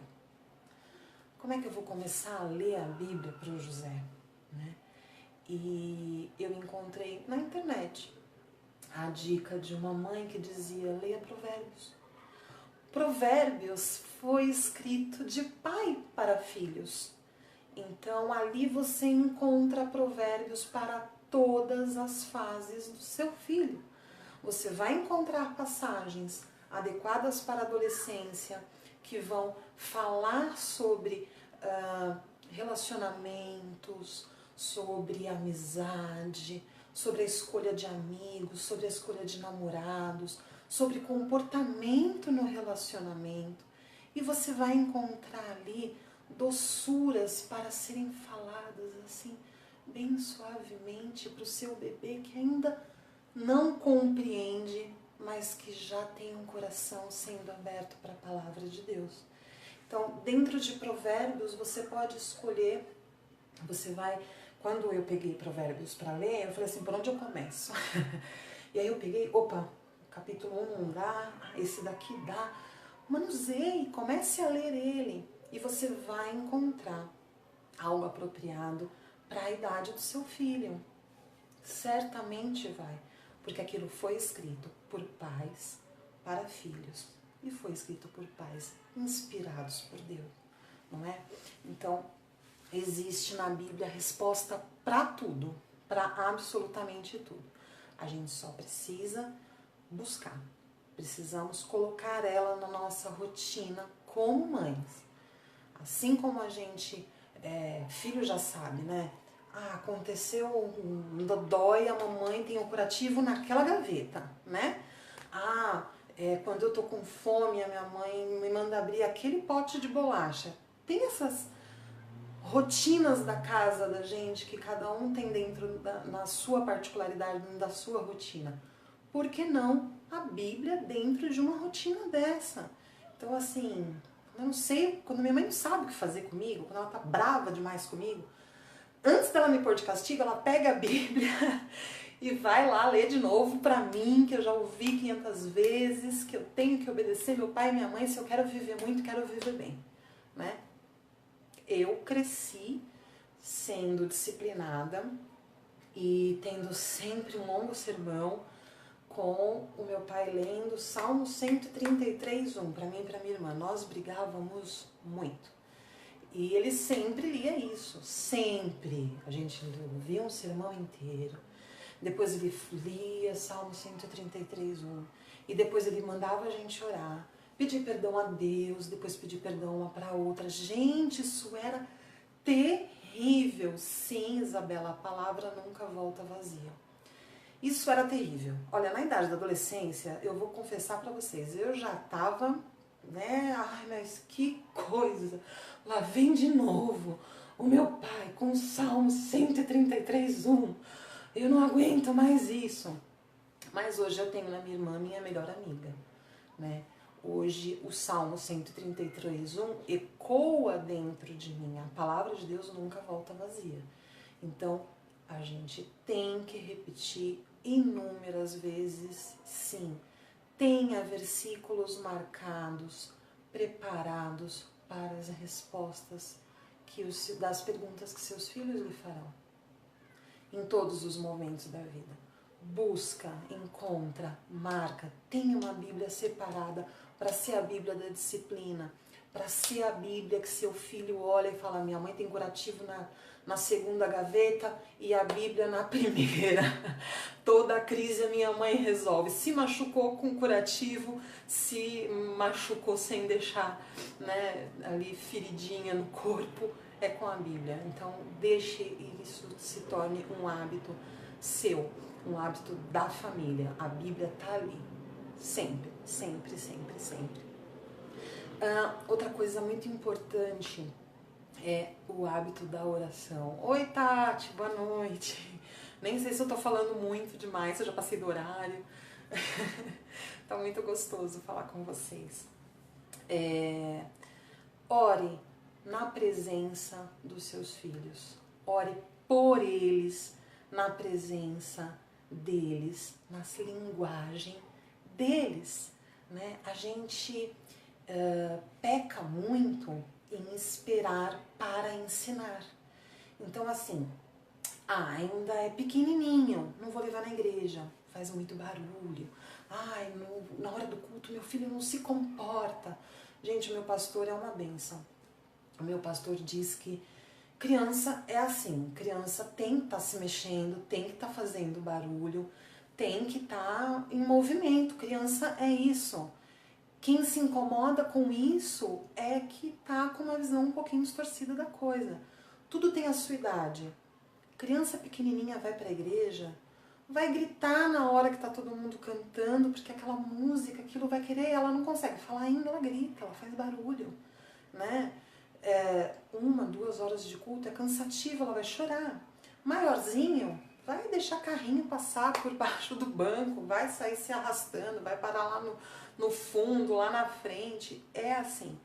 Como é que eu vou começar a ler a Bíblia para o José? Né? E eu encontrei na internet a dica de uma mãe que dizia, leia Provérbios. Provérbios foi escrito de pai para filhos. Então, ali você encontra provérbios para todas as fases do seu filho. Você vai encontrar passagens adequadas para a adolescência, que vão falar sobre relacionamentos, sobre amizade, sobre a escolha de amigos, sobre a escolha de namorados, sobre comportamento no relacionamento. E você vai encontrar ali doçuras para serem faladas assim, bem suavemente para o seu bebê que ainda não compreende, mas que já tem um coração sendo aberto para a palavra de Deus. Então, dentro de Provérbios, você pode escolher, você vai... Quando eu peguei Provérbios para ler, eu falei assim, por onde eu começo? E aí eu peguei, capítulo 1 não dá, esse daqui dá. Manuseie, comece a ler ele e você vai encontrar algo apropriado para a idade do seu filho. Certamente vai, porque aquilo foi escrito por pais para filhos e foi escrito por pais inspirados por Deus, não é? Então, existe na Bíblia a resposta para tudo, para absolutamente tudo. A gente só precisa buscar. Precisamos colocar ela na nossa rotina como mães. Assim como a gente, filho já sabe, né? Aconteceu um dodói, a mamãe tem um curativo naquela gaveta, né? Quando eu tô com fome, a minha mãe me manda abrir aquele pote de bolacha. Tem essas rotinas da casa da gente que cada um tem dentro na sua particularidade, da sua rotina. Por que não a Bíblia dentro de uma rotina dessa? Então, assim, eu não sei, quando minha mãe não sabe o que fazer comigo, quando ela tá brava demais comigo, antes dela me pôr de castigo, ela pega a Bíblia e vai lá ler de novo pra mim, que eu já ouvi 500 vezes, que eu tenho que obedecer meu pai e minha mãe, se eu quero viver muito, quero viver bem, né? Eu cresci sendo disciplinada e tendo sempre um longo sermão com o meu pai lendo Salmo 133:1 para mim e para minha irmã. Nós brigávamos muito. E ele sempre lia isso, sempre. A gente ouvia um sermão inteiro. Depois ele lia Salmo 133:1 e depois ele mandava a gente orar, pedir perdão a Deus, depois pedir perdão uma para outra. Gente, isso era terrível. Sim, Isabela, a palavra nunca volta vazia. Isso era terrível. Olha, na idade da adolescência, eu vou confessar para vocês, eu já tava, né? Ai, mas que coisa! Lá vem de novo o meu pai com o Salmo 133:1. Eu não aguento mais isso. Mas hoje eu tenho na minha irmã minha melhor amiga, né? Hoje o Salmo 133:1 ecoa dentro de mim. A palavra de Deus nunca volta vazia. Então, a gente tem que repetir inúmeras vezes, sim. Tenha versículos marcados, preparados para as respostas das perguntas que seus filhos lhe farão. Em todos os momentos da vida. Busca, encontra, marca, tenha uma Bíblia separada para ser a Bíblia da disciplina, para ser a Bíblia que seu filho olha e fala, minha mãe tem curativo na segunda gaveta e a Bíblia na primeira. Toda a crise a minha mãe resolve. Se machucou com curativo, se machucou sem deixar, né, ali feridinha no corpo, é com a Bíblia. Então deixe isso se torne um hábito seu, um hábito da família. A Bíblia está ali, sempre, sempre, sempre, sempre. Outra coisa muito importante é o hábito da oração. Oi, Tati, boa noite. Nem sei se eu tô falando muito demais, eu já passei do horário. Tá muito gostoso falar com vocês. Ore na presença dos seus filhos. Ore por eles, na presença deles, na linguagem deles, né? A gente peca muito em esperar para ensinar. Então, assim, ainda é pequenininho, não vou levar na igreja, faz muito barulho. Ai, na hora do culto meu filho não se comporta. Gente, o meu pastor é uma bênção. O meu pastor diz que criança é assim, criança tem que estar se mexendo, tem que estar fazendo barulho, tem que estar em movimento. Criança é isso. Quem se incomoda com isso é que tá com uma visão um pouquinho distorcida da coisa. Tudo tem a sua idade. Criança pequenininha vai para a igreja, vai gritar na hora que tá todo mundo cantando, porque aquela música, aquilo vai querer, ela não consegue falar ainda, ela grita, ela faz barulho, né? 1, 2 horas de culto é cansativo, ela vai chorar. Maiorzinho, vai deixar carrinho passar por baixo do banco, vai sair se arrastando, vai parar lá no fundo, lá na frente, é assim.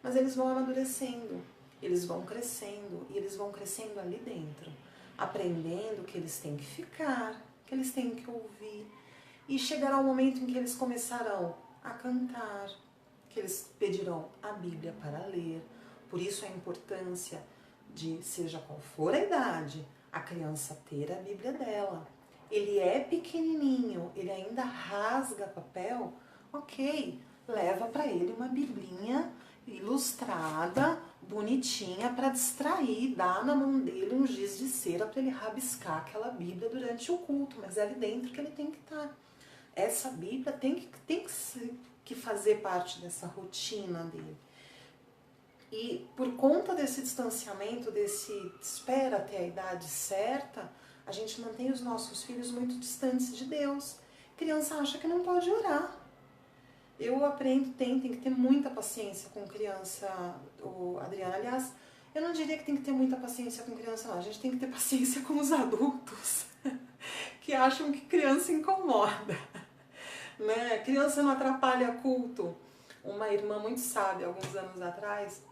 Mas eles vão amadurecendo, eles vão crescendo, e eles vão crescendo ali dentro, aprendendo que eles têm que ficar, que eles têm que ouvir, e chegará o momento em que eles começarão a cantar, que eles pedirão a Bíblia para ler. Por isso a importância de, seja qual for a idade, a criança ter a Bíblia dela. Ele é pequenininho, ele ainda rasga papel, ok, leva para ele uma biblinha ilustrada, bonitinha, para distrair, dá na mão dele um giz de cera para ele rabiscar aquela Bíblia durante o culto, mas é ali dentro que ele tem que estar. Essa Bíblia tem que fazer parte dessa rotina dele. E por conta desse distanciamento, desse espera até a idade certa, a gente mantém os nossos filhos muito distantes de Deus. A criança acha que não pode orar. Eu aprendo, tem que ter muita paciência com criança, Adriana. Aliás, eu não diria que tem que ter muita paciência com criança, não. A gente tem que ter paciência com os adultos que acham que criança incomoda, né? Criança não atrapalha culto. Uma irmã muito sábia, alguns anos atrás,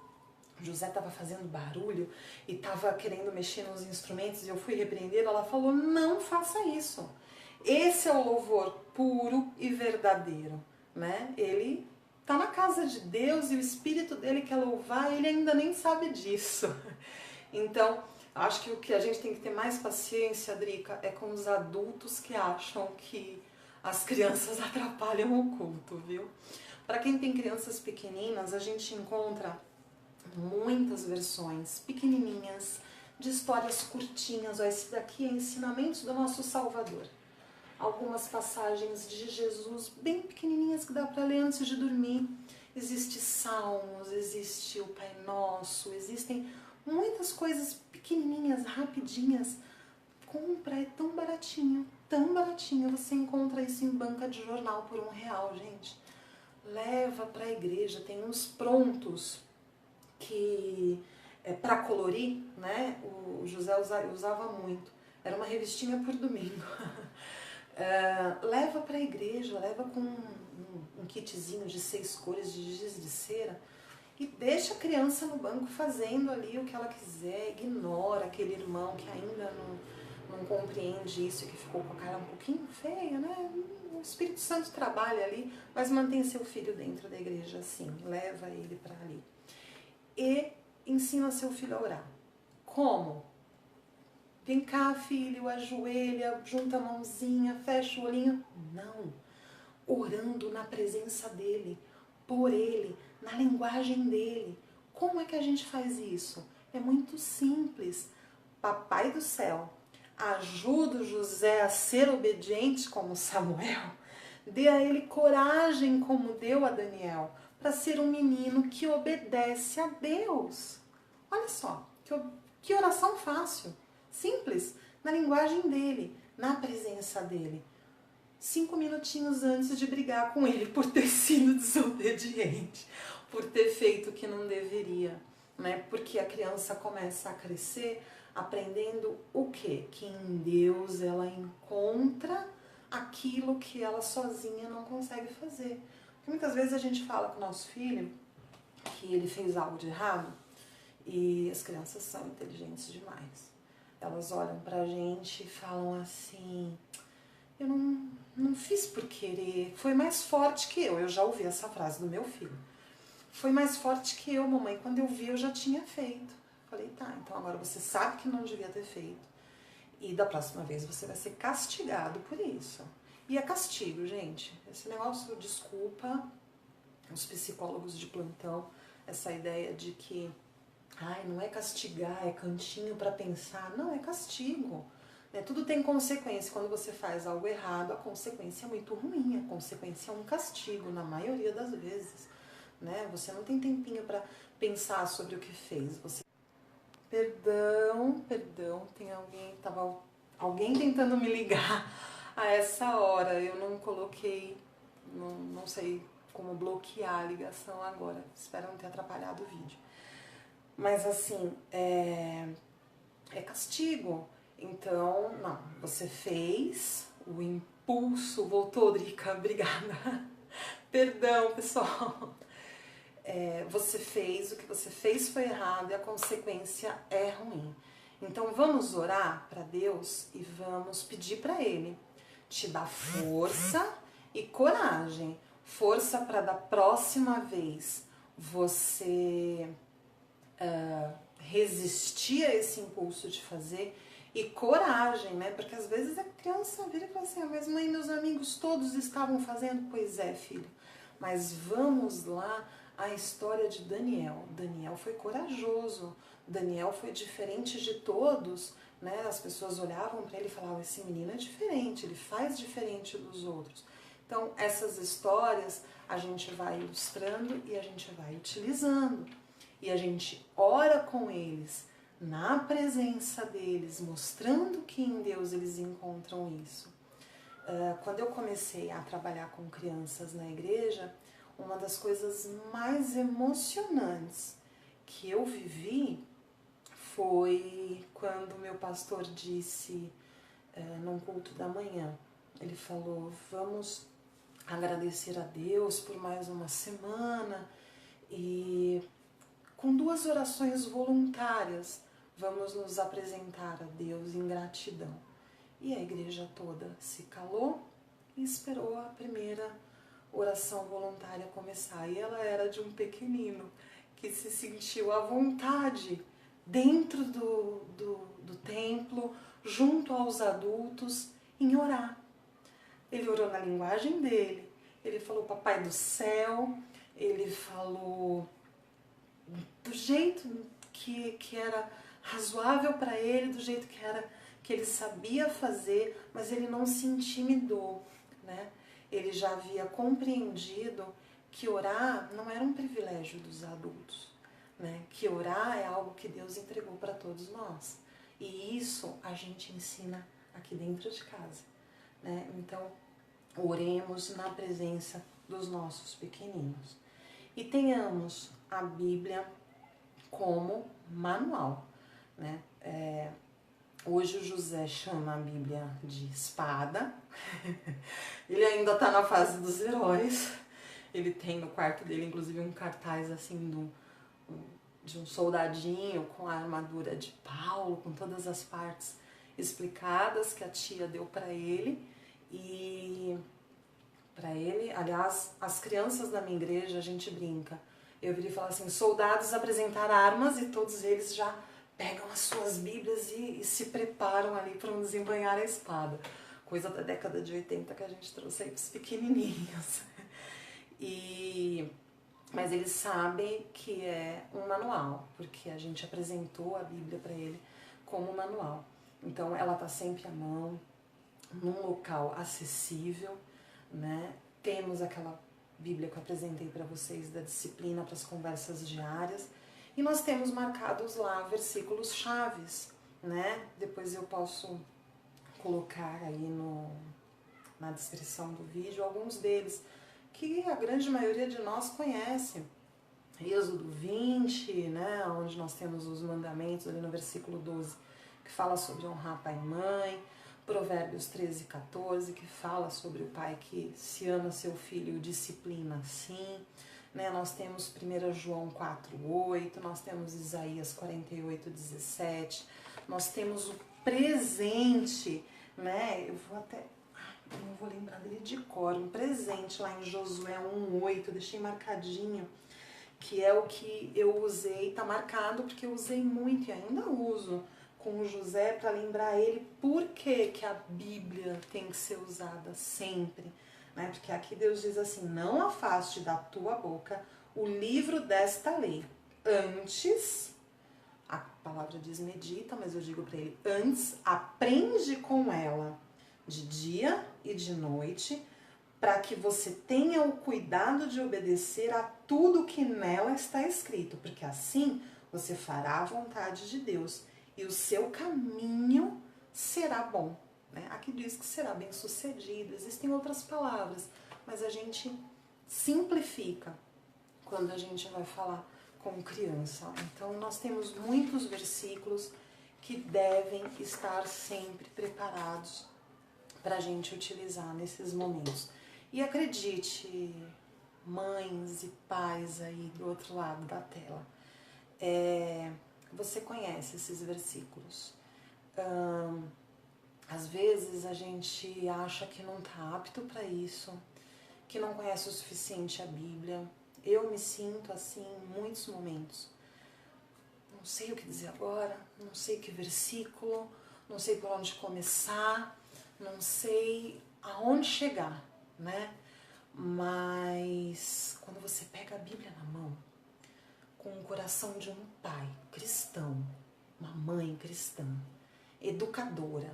José estava fazendo barulho e estava querendo mexer nos instrumentos e eu fui repreender, ela falou, não faça isso. Esse é o louvor puro e verdadeiro, né? Ele está na casa de Deus e o Espírito dele quer louvar, ele ainda nem sabe disso. Então, acho que o que a gente tem que ter mais paciência, Drica, é com os adultos que acham que as crianças atrapalham o culto, viu? Para quem tem crianças pequeninas, a gente encontra muitas versões pequenininhas de histórias curtinhas. Ó, esse daqui é Ensinamentos do Nosso Salvador. Algumas passagens de Jesus bem pequenininhas que dá para ler antes de dormir. Existe Salmos, existe o Pai Nosso, existem muitas coisas pequenininhas, rapidinhas. Compra, é tão baratinho, você encontra isso em banca de jornal por R$1, gente. Leva para a igreja, tem uns prontos que para colorir, né? O José usava muito. Era uma revistinha por domingo. Leva para a igreja, leva com um kitzinho de 6 cores de giz de cera e deixa a criança no banco fazendo ali o que ela quiser, ignora aquele irmão que ainda não compreende isso, que ficou com a cara um pouquinho feia, né? O Espírito Santo trabalha ali, mas mantém seu filho dentro da igreja assim, leva ele para ali. E ensina seu filho a orar. Como? Vem cá, filho, ajoelha, junta a mãozinha, fecha o olhinho. Não. Orando na presença dele, por ele, na linguagem dele. Como é que a gente faz isso? É muito simples. Papai do céu, ajuda o José a ser obediente como Samuel. Dê a ele coragem como deu a Daniel, para ser um menino que obedece a Deus. Olha só, que oração fácil. Simples, na linguagem dele, na presença dele. 5 minutinhos antes de brigar com ele por ter sido desobediente, por ter feito o que não deveria, né? Porque a criança começa a crescer aprendendo o quê? Que em Deus ela encontra aquilo que ela sozinha não consegue fazer. Porque muitas vezes a gente fala com o nosso filho que ele fez algo de errado e as crianças são inteligentes demais. Elas olham pra gente e falam assim, eu não fiz por querer, foi mais forte que eu já ouvi essa frase do meu filho. Foi mais forte que eu, mamãe, quando eu vi eu já tinha feito. Falei, tá, então agora você sabe que não devia ter feito. E da próxima vez você vai ser castigado por isso. E é castigo, gente. Esse negócio, desculpa, os psicólogos de plantão, essa ideia de que não é castigar, é cantinho para pensar. Não, é castigo. Tudo tem consequência. Quando você faz algo errado, a consequência é muito ruim. A consequência é um castigo, na maioria das vezes. Né? Você não tem tempinho para pensar sobre o que fez. Perdão, tem alguém tentando me ligar a essa hora. Eu não coloquei, não sei como bloquear a ligação agora. Espero não ter atrapalhado o vídeo. Mas assim, é castigo. Então, não, você fez, o impulso voltou, Drica, obrigada. Perdão, pessoal. Você fez, o que você fez foi errado e a consequência é ruim. Então vamos orar para Deus e vamos pedir para Ele te dar força e coragem. Força para da próxima vez você resistir a esse impulso de fazer e coragem, né? Porque às vezes a criança vira e fala assim, mas mãe, meus amigos todos estavam fazendo. Pois é, filho, mas vamos lá a história de Daniel. Daniel foi corajoso, Daniel foi diferente de todos, né? As pessoas olhavam para ele e falavam, esse menino é diferente, ele faz diferente dos outros. Então essas histórias a gente vai ilustrando e a gente vai utilizando. E a gente ora com eles, na presença deles, mostrando que em Deus eles encontram isso. Quando eu comecei a trabalhar com crianças na igreja, uma das coisas mais emocionantes que eu vivi foi quando meu pastor disse, num culto da manhã, ele falou, vamos agradecer a Deus por mais uma semana e com 2 orações voluntárias, vamos nos apresentar a Deus em gratidão. E a igreja toda se calou e esperou a primeira oração voluntária começar. E ela era de um pequenino que se sentiu à vontade dentro do templo, junto aos adultos, em orar. Ele orou na linguagem dele, ele falou Papai do Céu, ele falou do jeito que era razoável para ele, do jeito que ele sabia fazer, mas ele não se intimidou, né? Ele já havia compreendido que orar não era um privilégio dos adultos, né? Que orar é algo que Deus entregou para todos nós. E isso a gente ensina aqui dentro de casa, né? Então, oremos na presença dos nossos pequeninos. E tenhamos a Bíblia como manual, né? Hoje o José chama a Bíblia de espada. Ele ainda está na fase dos heróis. Ele tem no quarto dele, inclusive, um cartaz assim de um soldadinho com a armadura de Paulo, com todas as partes explicadas que a tia deu para ele. E aliás, as crianças da minha igreja, a gente brinca. Eu virei falar assim, soldados apresentar armas, e todos eles já pegam as suas bíblias e se preparam ali para desembanhar a espada. Coisa da década de 80 que a gente trouxe aí para os pequenininhos. Mas eles sabem que é um manual, porque a gente apresentou a Bíblia para ele como manual. Então ela está sempre à mão, num local acessível, né? Temos aquela Bíblia que eu apresentei para vocês da disciplina para as conversas diárias, e nós temos marcados lá versículos chaves, né? Depois eu posso colocar aí na descrição do vídeo alguns deles, que a grande maioria de nós conhece. Êxodo 20, né? Onde nós temos os mandamentos ali no versículo 12, que fala sobre honrar pai e mãe. Provérbios 13, 14, que fala sobre o pai que se ama seu filho e o disciplina assim, né? Nós temos 1 João 4, 8, nós temos Isaías 48, 17, nós temos o presente, né? Eu não vou lembrar dele de cor, um presente lá em Josué 1, 8, deixei marcadinho, que é o que eu usei, tá marcado porque eu usei muito e ainda uso com o José para lembrar ele por que a Bíblia tem que ser usada sempre, né? Porque aqui Deus diz assim, não afaste da tua boca o livro desta lei, antes, a palavra diz medita, mas eu digo para ele, antes aprende com ela de dia e de noite, para que você tenha o cuidado de obedecer a tudo que nela está escrito, porque assim você fará a vontade de Deus e o seu caminho será bom, né? Aqui diz que será bem sucedido, existem outras palavras, mas a gente simplifica quando a gente vai falar com criança. Então nós temos muitos versículos que devem estar sempre preparados para a gente utilizar nesses momentos. E acredite, mães e pais aí do outro lado da tela, você conhece esses versículos. Às vezes a gente acha que não está apto para isso, que não conhece o suficiente a Bíblia. Eu me sinto assim em muitos momentos. Não sei o que dizer agora, não sei que versículo, não sei por onde começar, não sei aonde chegar, né? Mas quando você pega a Bíblia na mão, com o coração de um pai cristão, uma mãe cristã, educadora,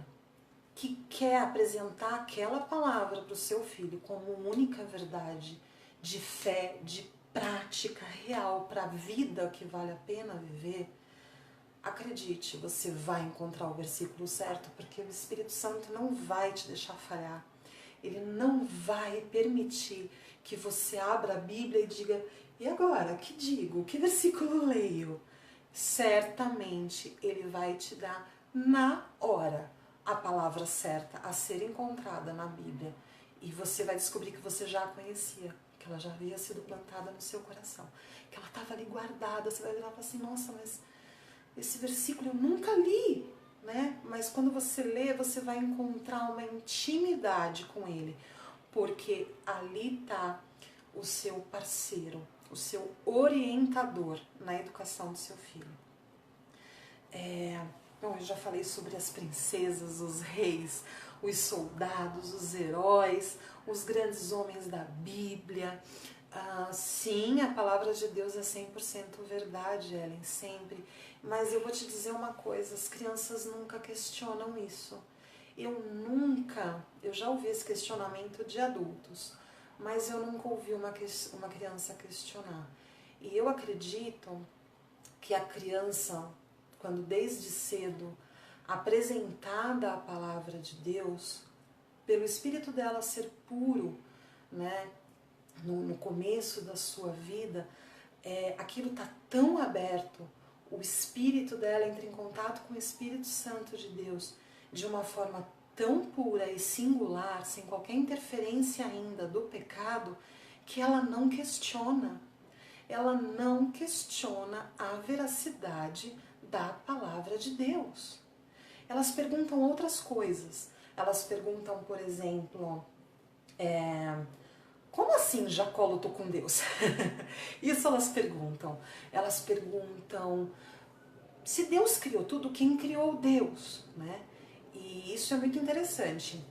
que quer apresentar aquela palavra para o seu filho como única verdade de fé, de prática real para a vida que vale a pena viver, acredite, você vai encontrar o versículo certo, porque o Espírito Santo não vai te deixar falhar. Ele não vai permitir que você abra a Bíblia e diga, e agora, que digo? Que versículo leio? Certamente Ele vai te dar na hora a palavra certa a ser encontrada na Bíblia. E você vai descobrir que você já a conhecia. que ela já havia sido plantada no seu coração, que ela estava ali guardada. Você vai virar e falar assim, nossa, mas esse versículo eu nunca li, né? Mas quando você lê, você vai encontrar uma intimidade com ele, porque ali está o seu parceiro, o seu orientador na educação do seu filho. Bom, eu já falei sobre as princesas, os reis, os soldados, os heróis, os grandes homens da Bíblia. Sim, a palavra de Deus é 100% verdade, Ellen, sempre. Mas eu vou te dizer uma coisa, as crianças nunca questionam isso. Eu já ouvi esse questionamento de adultos, mas eu nunca ouvi uma criança questionar. E eu acredito que a criança, quando desde cedo apresentada a palavra de Deus, pelo espírito dela ser puro, né, no começo da sua vida, aquilo está tão aberto, o espírito dela entra em contato com o Espírito Santo de Deus de uma forma tão pura e singular, sem qualquer interferência ainda do pecado, que ela não questiona. Ela não questiona a veracidade da palavra de Deus. Elas perguntam outras coisas. Elas perguntam, por exemplo, como assim Jacó lutou com Deus? Isso elas perguntam. Elas perguntam se Deus criou tudo, quem criou Deus, né? E isso é muito interessante.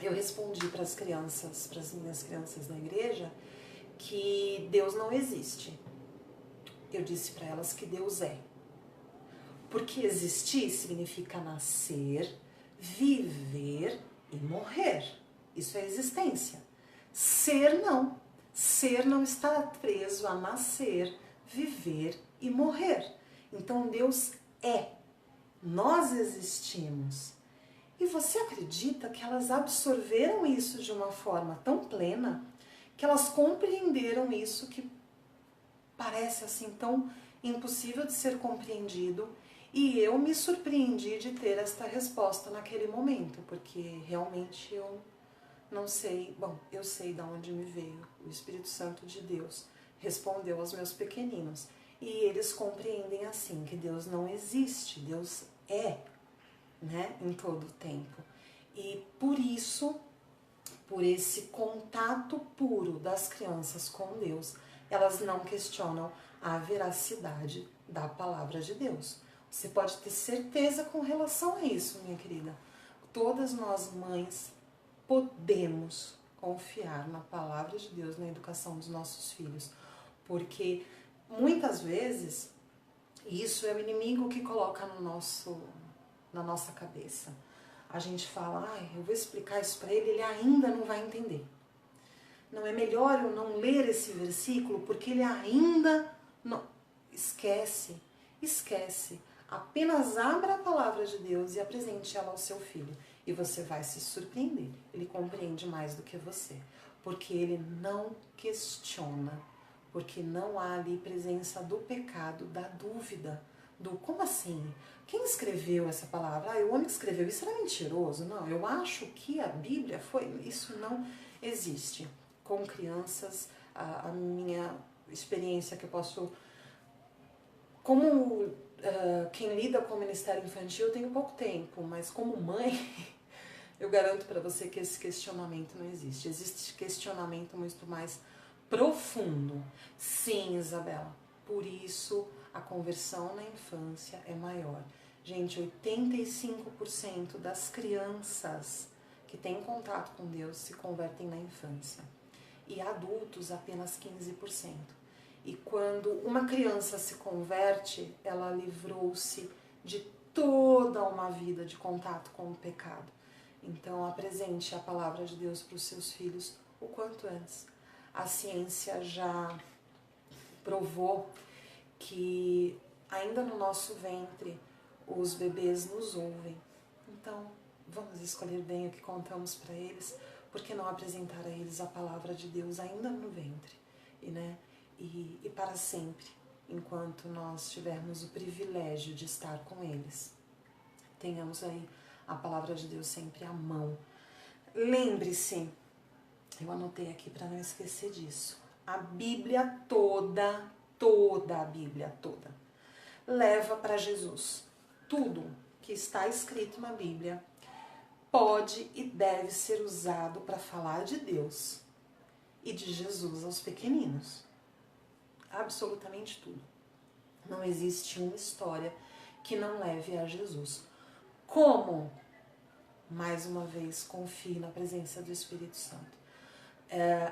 Eu respondi para as crianças, para as minhas crianças da igreja, que Deus não existe. Eu disse para elas que Deus é. Porque existir significa nascer, viver e morrer. Isso é existência. Ser não. Ser não está preso a nascer, viver e morrer. Então Deus é. Nós existimos. E você acredita que elas absorveram isso de uma forma tão plena, que elas compreenderam isso que parece assim tão impossível de ser compreendido, e eu me surpreendi de ter esta resposta naquele momento, porque realmente eu não sei, bom, eu sei de onde me veio, o Espírito Santo de Deus respondeu aos meus pequeninos, e eles compreendem assim, que Deus não existe, Deus é, né, em todo o tempo. E por isso, por esse contato puro das crianças com Deus, elas não questionam a veracidade da palavra de Deus. Você pode ter certeza com relação a isso, minha querida. Todas nós mães podemos confiar na palavra de Deus na educação dos nossos filhos, porque muitas vezes isso é o inimigo que coloca na nossa cabeça. A gente fala, eu vou explicar isso para ele ainda não vai entender. Não é melhor eu não ler esse versículo porque ele ainda não... Esquece. Apenas abra a palavra de Deus e apresente ela ao seu filho. E você vai se surpreender. Ele compreende mais do que você. Porque ele não questiona. Porque não há ali presença do pecado, da dúvida. Do como assim? Quem escreveu essa palavra? O homem que escreveu isso era mentiroso? Não, eu acho que a Bíblia foi... Isso não existe. Com crianças, a minha experiência que eu posso... Como quem lida com o ministério infantil, eu tenho pouco tempo, mas como mãe, eu garanto para você que esse questionamento não existe. Existe questionamento muito mais profundo. Sim, Isabela, por isso a conversão na infância é maior. Gente, 85% das crianças que têm contato com Deus se convertem na infância. E adultos, apenas 15%. E quando uma criança se converte, ela livrou-se de toda uma vida de contato com o pecado. Então, apresente a palavra de Deus para os seus filhos o quanto antes. A ciência já provou que ainda no nosso ventre os bebês nos ouvem. Então, vamos escolher bem o que contamos para eles, porque não apresentar a eles a palavra de Deus ainda no ventre, e para sempre, enquanto nós tivermos o privilégio de estar com eles. Tenhamos aí a palavra de Deus sempre à mão. Lembre-se, Eu anotei aqui para não esquecer disso. A Bíblia toda, toda a Bíblia toda, leva para Jesus. Tudo que está escrito na Bíblia pode e deve ser usado para falar de Deus e de Jesus aos pequeninos. Absolutamente tudo. Não existe uma história que não leve a Jesus. Como? Mais uma vez, confie na presença do Espírito Santo.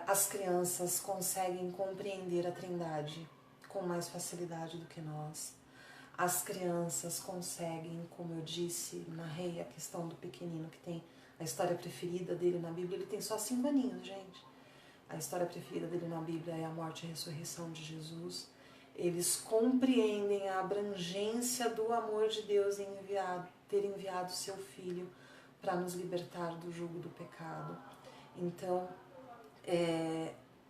As crianças conseguem compreender a Trindade com mais facilidade do que nós. As crianças conseguem, como eu disse, narrei a questão do pequenino que tem a história preferida dele na Bíblia. Ele tem só 5 aninhos, gente. A história preferida dele na Bíblia é a morte e a ressurreição de Jesus. Eles compreendem a abrangência do amor de Deus em ter enviado seu Filho para nos libertar do jugo do pecado. Então,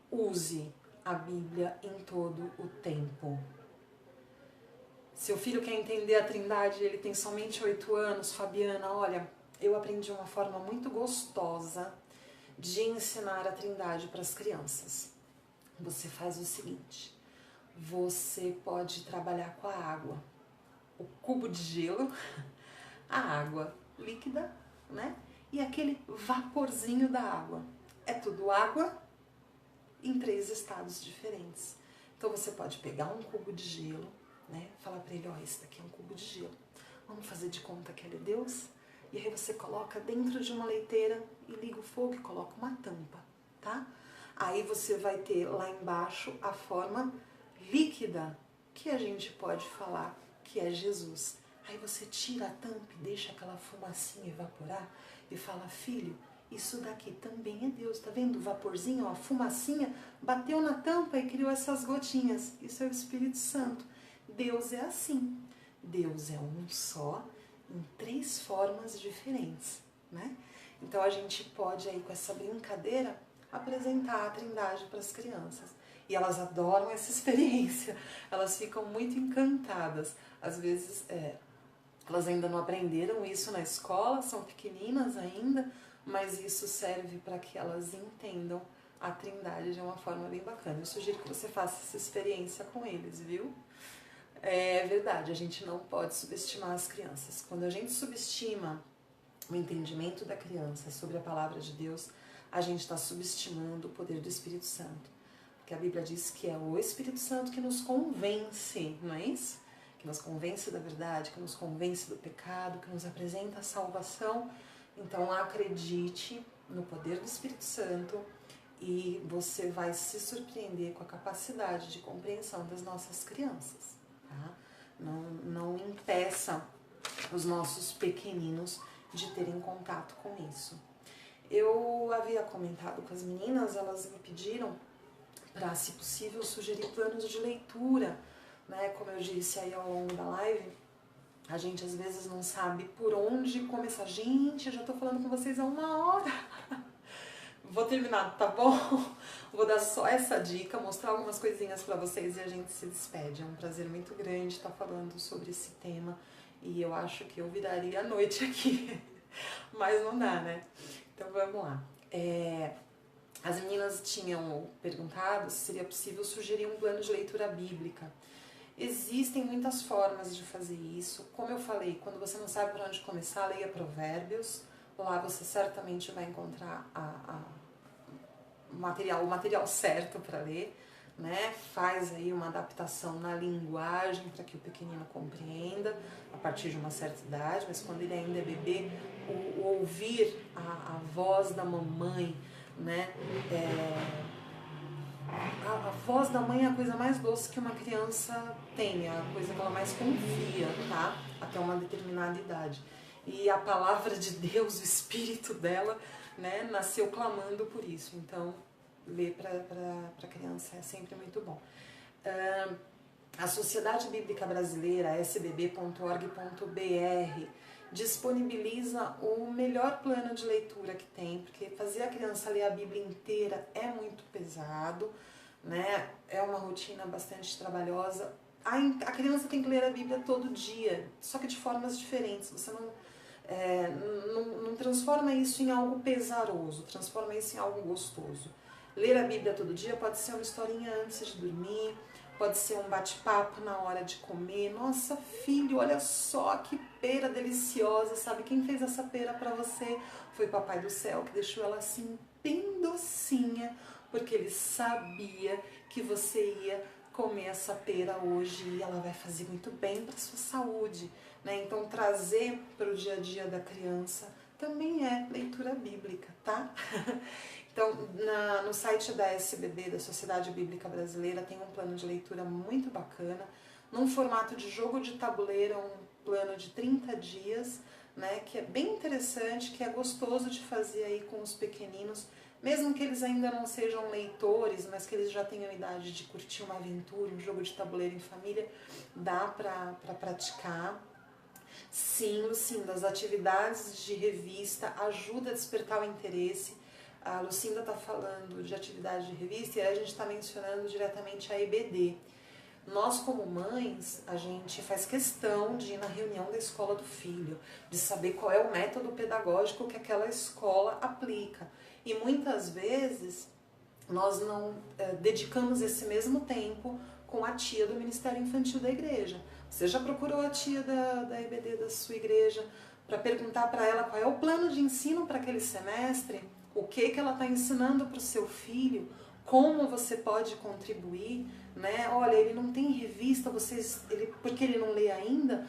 use a Bíblia em todo o tempo. Seu filho quer entender a Trindade, ele tem somente 8 anos. Fabiana, olha, eu aprendi uma forma muito gostosa de ensinar a Trindade para as crianças. Você faz o seguinte, você pode trabalhar com a água, o cubo de gelo, a água líquida, né? E aquele vaporzinho da água. É tudo água em 3 estados diferentes. Então você pode pegar um cubo de gelo, né? Falar para ele, ó, esse daqui é um cubo de gelo. Vamos fazer de conta que ele é Deus? E aí você coloca dentro de uma leiteira e liga o fogo e coloca uma tampa, tá? Aí você vai ter lá embaixo a forma líquida, que a gente pode falar que é Jesus. Aí você tira a tampa e deixa aquela fumacinha evaporar e fala, filho, isso daqui também é Deus, tá vendo? O vaporzinho, ó, a fumacinha bateu na tampa e criou essas gotinhas. Isso é o Espírito Santo. Deus é assim. Deus é um só, em 3 formas diferentes, né? Então a gente pode aí com essa brincadeira apresentar a Trindade para as crianças. E elas adoram essa experiência, elas ficam muito encantadas. Às vezes elas ainda não aprenderam isso na escola, são pequeninas ainda, mas isso serve para que elas entendam a Trindade de uma forma bem bacana. Eu sugiro que você faça essa experiência com eles, viu? É verdade, a gente não pode subestimar as crianças. Quando a gente subestima o entendimento da criança sobre a palavra de Deus, a gente está subestimando o poder do Espírito Santo. Porque a Bíblia diz que é o Espírito Santo que nos convence, não é isso? Que nos convence da verdade, que nos convence do pecado, que nos apresenta a salvação. Então acredite no poder do Espírito Santo e você vai se surpreender com a capacidade de compreensão das nossas crianças. Tá? Não impeça os nossos pequeninos de terem contato com isso. Eu havia comentado com as meninas, elas me pediram para, se possível, sugerir planos de leitura, né? Como eu disse aí ao longo da live, a gente às vezes não sabe por onde começar. Gente, eu já tô falando com vocês há 1 hora. Vou terminar, tá bom? Vou dar só essa dica, mostrar algumas coisinhas pra vocês e a gente se despede. É um prazer muito grande estar falando sobre esse tema e eu acho que eu viraria a noite aqui, mas não dá, né? Então vamos lá. As meninas tinham perguntado se seria possível sugerir um plano de leitura bíblica. Existem muitas formas de fazer isso. Como eu falei, quando você não sabe por onde começar, leia Provérbios. Lá você certamente vai encontrar o material certo para ler, né? Faz aí uma adaptação na linguagem para que o pequenino compreenda a partir de uma certa idade, mas quando ele ainda é bebê, o ouvir a voz da mamãe, né? A voz da mãe é a coisa mais doce que uma criança tem, é a coisa que ela mais confia, tá? Até uma determinada idade. E a palavra de Deus, o espírito dela, né, nasceu clamando por isso. Então, ler para criança é sempre muito bom. A Sociedade Bíblica Brasileira, sbb.org.br, disponibiliza o melhor plano de leitura que tem, porque fazer a criança ler a Bíblia inteira é muito pesado, né? É uma rotina bastante trabalhosa. A criança tem que ler a Bíblia todo dia, só que de formas diferentes. Você não transforma isso em algo pesaroso, transforma isso em algo gostoso. Ler a Bíblia todo dia pode ser uma historinha antes de dormir, pode ser um bate-papo na hora de comer. Nossa, filho, olha só que pera deliciosa, sabe? Quem fez essa pera para você foi o Papai do Céu, que deixou ela assim bem docinha, porque ele sabia que você ia comer essa pera hoje e ela vai fazer muito bem para sua saúde, né? Então trazer para o dia a dia da criança também é leitura bíblica, tá? Então, no site da SBB, da Sociedade Bíblica Brasileira, tem um plano de leitura muito bacana, num formato de jogo de tabuleiro, um plano de 30 dias, né, que é bem interessante, que é gostoso de fazer aí com os pequeninos, mesmo que eles ainda não sejam leitores, mas que eles já tenham idade de curtir uma aventura, um jogo de tabuleiro em família, dá para praticar. Sim, Lucinda, as atividades de revista ajudam a despertar o interesse. A Lucinda está falando de atividade de revista e a gente está mencionando diretamente a EBD. Nós, como mães, a gente faz questão de ir na reunião da escola do filho, de saber qual é o método pedagógico que aquela escola aplica. E muitas vezes nós não dedicamos esse mesmo tempo com a tia do Ministério Infantil da igreja. Você já procurou a tia da EBD da sua igreja para perguntar para ela qual é o plano de ensino para aquele semestre? O que ela está ensinando para o seu filho? Como você pode contribuir? Né? Olha, ele não tem revista, porque ele não lê ainda,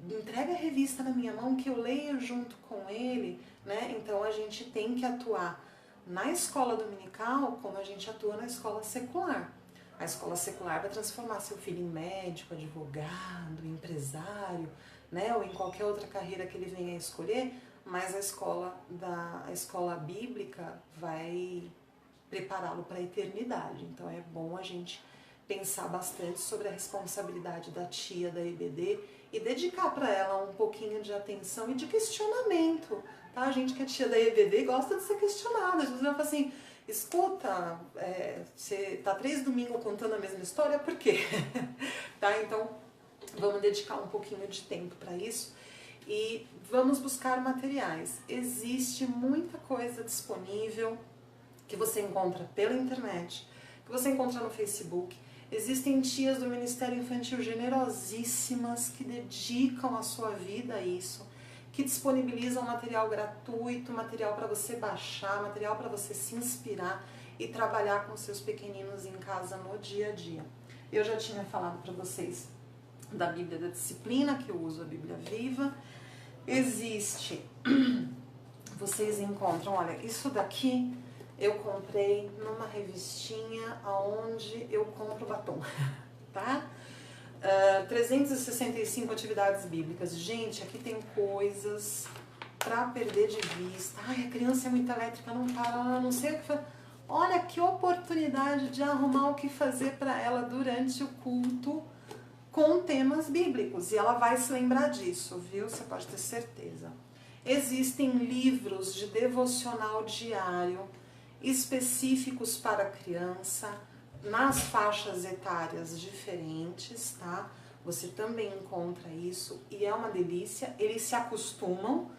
entrega a revista na minha mão que eu leio junto com ele. Né? Então a gente tem que atuar na escola dominical como a gente atua na escola secular. A escola secular vai transformar seu filho em médico, advogado, empresário, né? Ou em qualquer outra carreira que ele venha a escolher, mas a escola bíblica vai prepará-lo para a eternidade. Então é bom a gente pensar bastante sobre a responsabilidade da tia da EBD e dedicar para ela um pouquinho de atenção e de questionamento. Tá? A gente que é tia da EBD gosta de ser questionada. Às vezes ela fala assim, escuta, você tá 3 domingos contando a mesma história, por quê? Tá? Então vamos dedicar um pouquinho de tempo para isso. E vamos buscar materiais. Existe muita coisa disponível que você encontra pela internet, que você encontra no Facebook. Existem tias do Ministério Infantil generosíssimas que dedicam a sua vida a isso, que disponibilizam material gratuito, material para você baixar, material para você se inspirar e trabalhar com seus pequeninos em casa no dia a dia. Eu já tinha falado para vocês da Bíblia da Disciplina, que eu uso a Bíblia Viva. Existe, vocês encontram, olha, isso daqui eu comprei numa revistinha onde eu compro batom, tá? 365 atividades bíblicas. Gente, aqui tem coisas pra perder de vista. Ai, a criança é muito elétrica, não para, não sei o que fazer. Olha que oportunidade de arrumar o que fazer para ela durante o culto com temas bíblicos. E ela vai se lembrar disso, viu? Você pode ter certeza. Existem livros de devocional diário específicos para criança, nas faixas etárias diferentes, tá? Você também encontra isso e é uma delícia. Eles se acostumam,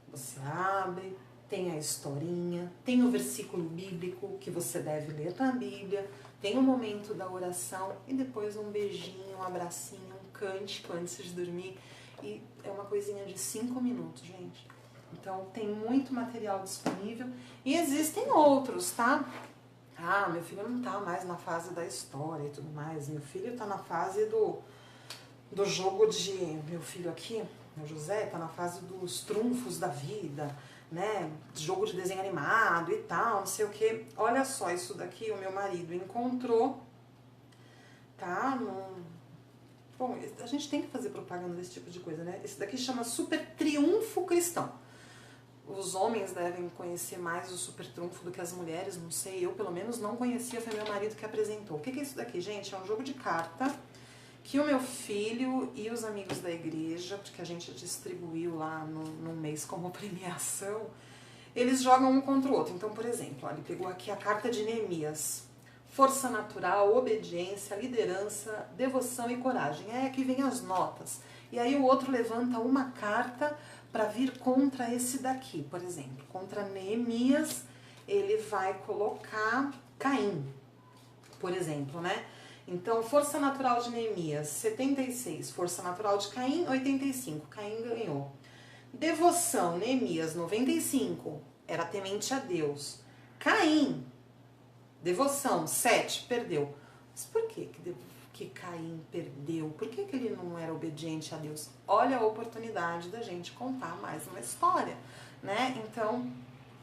você abre, tem a historinha, tem o versículo bíblico que você deve ler na Bíblia, tem o momento da oração e depois um beijinho, um abracinho, um cântico antes de dormir. E é uma coisinha de 5 minutos, gente. Então tem muito material disponível e existem outros, tá? Ah, meu filho não tá mais na fase da história e tudo mais. Meu filho tá na fase do jogo de... Meu filho aqui, meu José, tá na fase dos trunfos da vida, né? Jogo de desenho animado e tal, não sei o que. Olha só, isso daqui o meu marido encontrou, tá? Bom, a gente tem que fazer propaganda desse tipo de coisa, né? Esse daqui chama Super Triunfo Cristão. Os homens devem conhecer mais o Super Trunfo do que as mulheres, não sei, eu pelo menos não conhecia, foi meu marido que apresentou. O que é isso daqui, gente? É um jogo de carta que o meu filho e os amigos da igreja, porque a gente distribuiu lá no mês como premiação, eles jogam um contra o outro. Então, por exemplo, ó, ele pegou aqui a carta de Neemias. Força natural, obediência, liderança, devoção e coragem. É aqui vem as notas. E aí o outro levanta uma carta para vir contra esse daqui, por exemplo. Contra Neemias, ele vai colocar Caim, por exemplo, né? Então, força natural de Neemias, 76. Força natural de Caim, 85. Caim ganhou. Devoção, Neemias, 95. Era temente a Deus. Caim, devoção, 7. Perdeu. Mas por que Caim perdeu? Por que ele não era obediente a Deus? Olha a oportunidade da gente contar mais uma história, né? Então,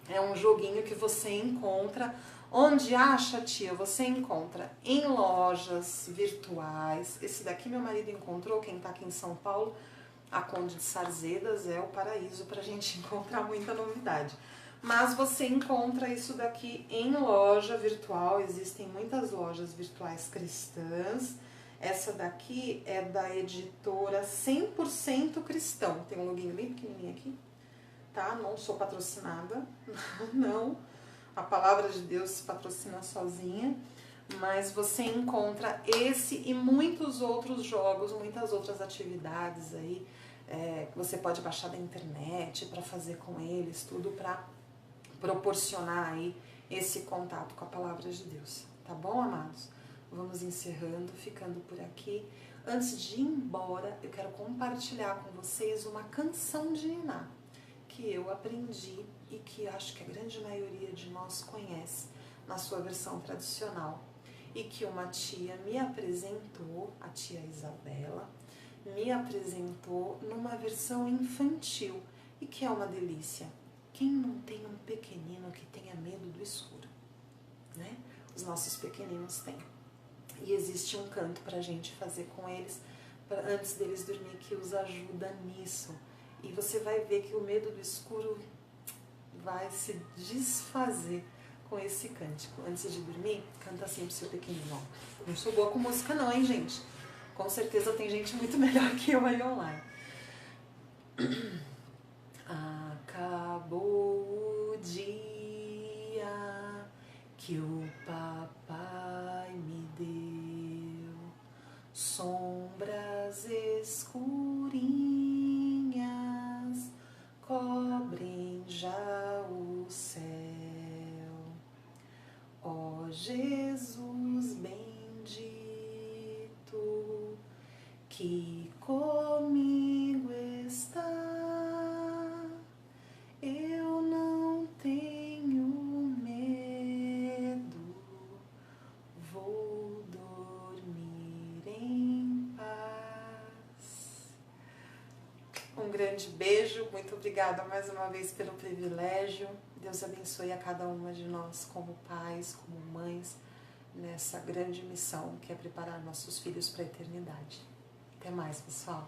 é um joguinho que você encontra. Onde acha, tia? Você encontra em lojas virtuais. Esse daqui meu marido encontrou, quem tá aqui em São Paulo, a Conde de Sarzedas é o paraíso pra gente encontrar muita novidade. Mas você encontra isso daqui em loja virtual, existem muitas lojas virtuais cristãs. Essa daqui é da editora 100% Cristão. Tem um loginho bem pequenininho aqui, tá? Não sou patrocinada, não. A palavra de Deus se patrocina sozinha, mas você encontra esse e muitos outros jogos, muitas outras atividades aí, que você pode baixar da internet para fazer com eles, tudo para proporcionar aí esse contato com a palavra de Deus. Tá bom, amados? Vamos encerrando, ficando por aqui. Antes de ir embora, eu quero compartilhar com vocês uma canção de Niná que eu aprendi e que acho que a grande maioria de nós conhece na sua versão tradicional e que uma tia me apresentou, a tia Isabela, me apresentou numa versão infantil e que é uma delícia. Quem não tem um pequenino que tenha medo do escuro, né? Os nossos pequeninos têm. E existe um canto pra gente fazer com eles, antes deles dormir, que os ajuda nisso. E você vai ver que o medo do escuro vai se desfazer com esse cântico. Antes de dormir, canta assim pro seu pequenino. Não sou boa com música não, hein, gente? Com certeza tem gente muito melhor que eu aí online. Acabou o dia que o papai me deu, sombras escurinhas cobrem já o céu. Ó Jesus bendito, que comigo está, eu não tenho medo, vou dormir em paz. Um grande beijo, muito obrigada mais uma vez pelo privilégio. Deus abençoe a cada uma de nós como pais, como mães, nessa grande missão que é preparar nossos filhos para a eternidade. Até mais, pessoal!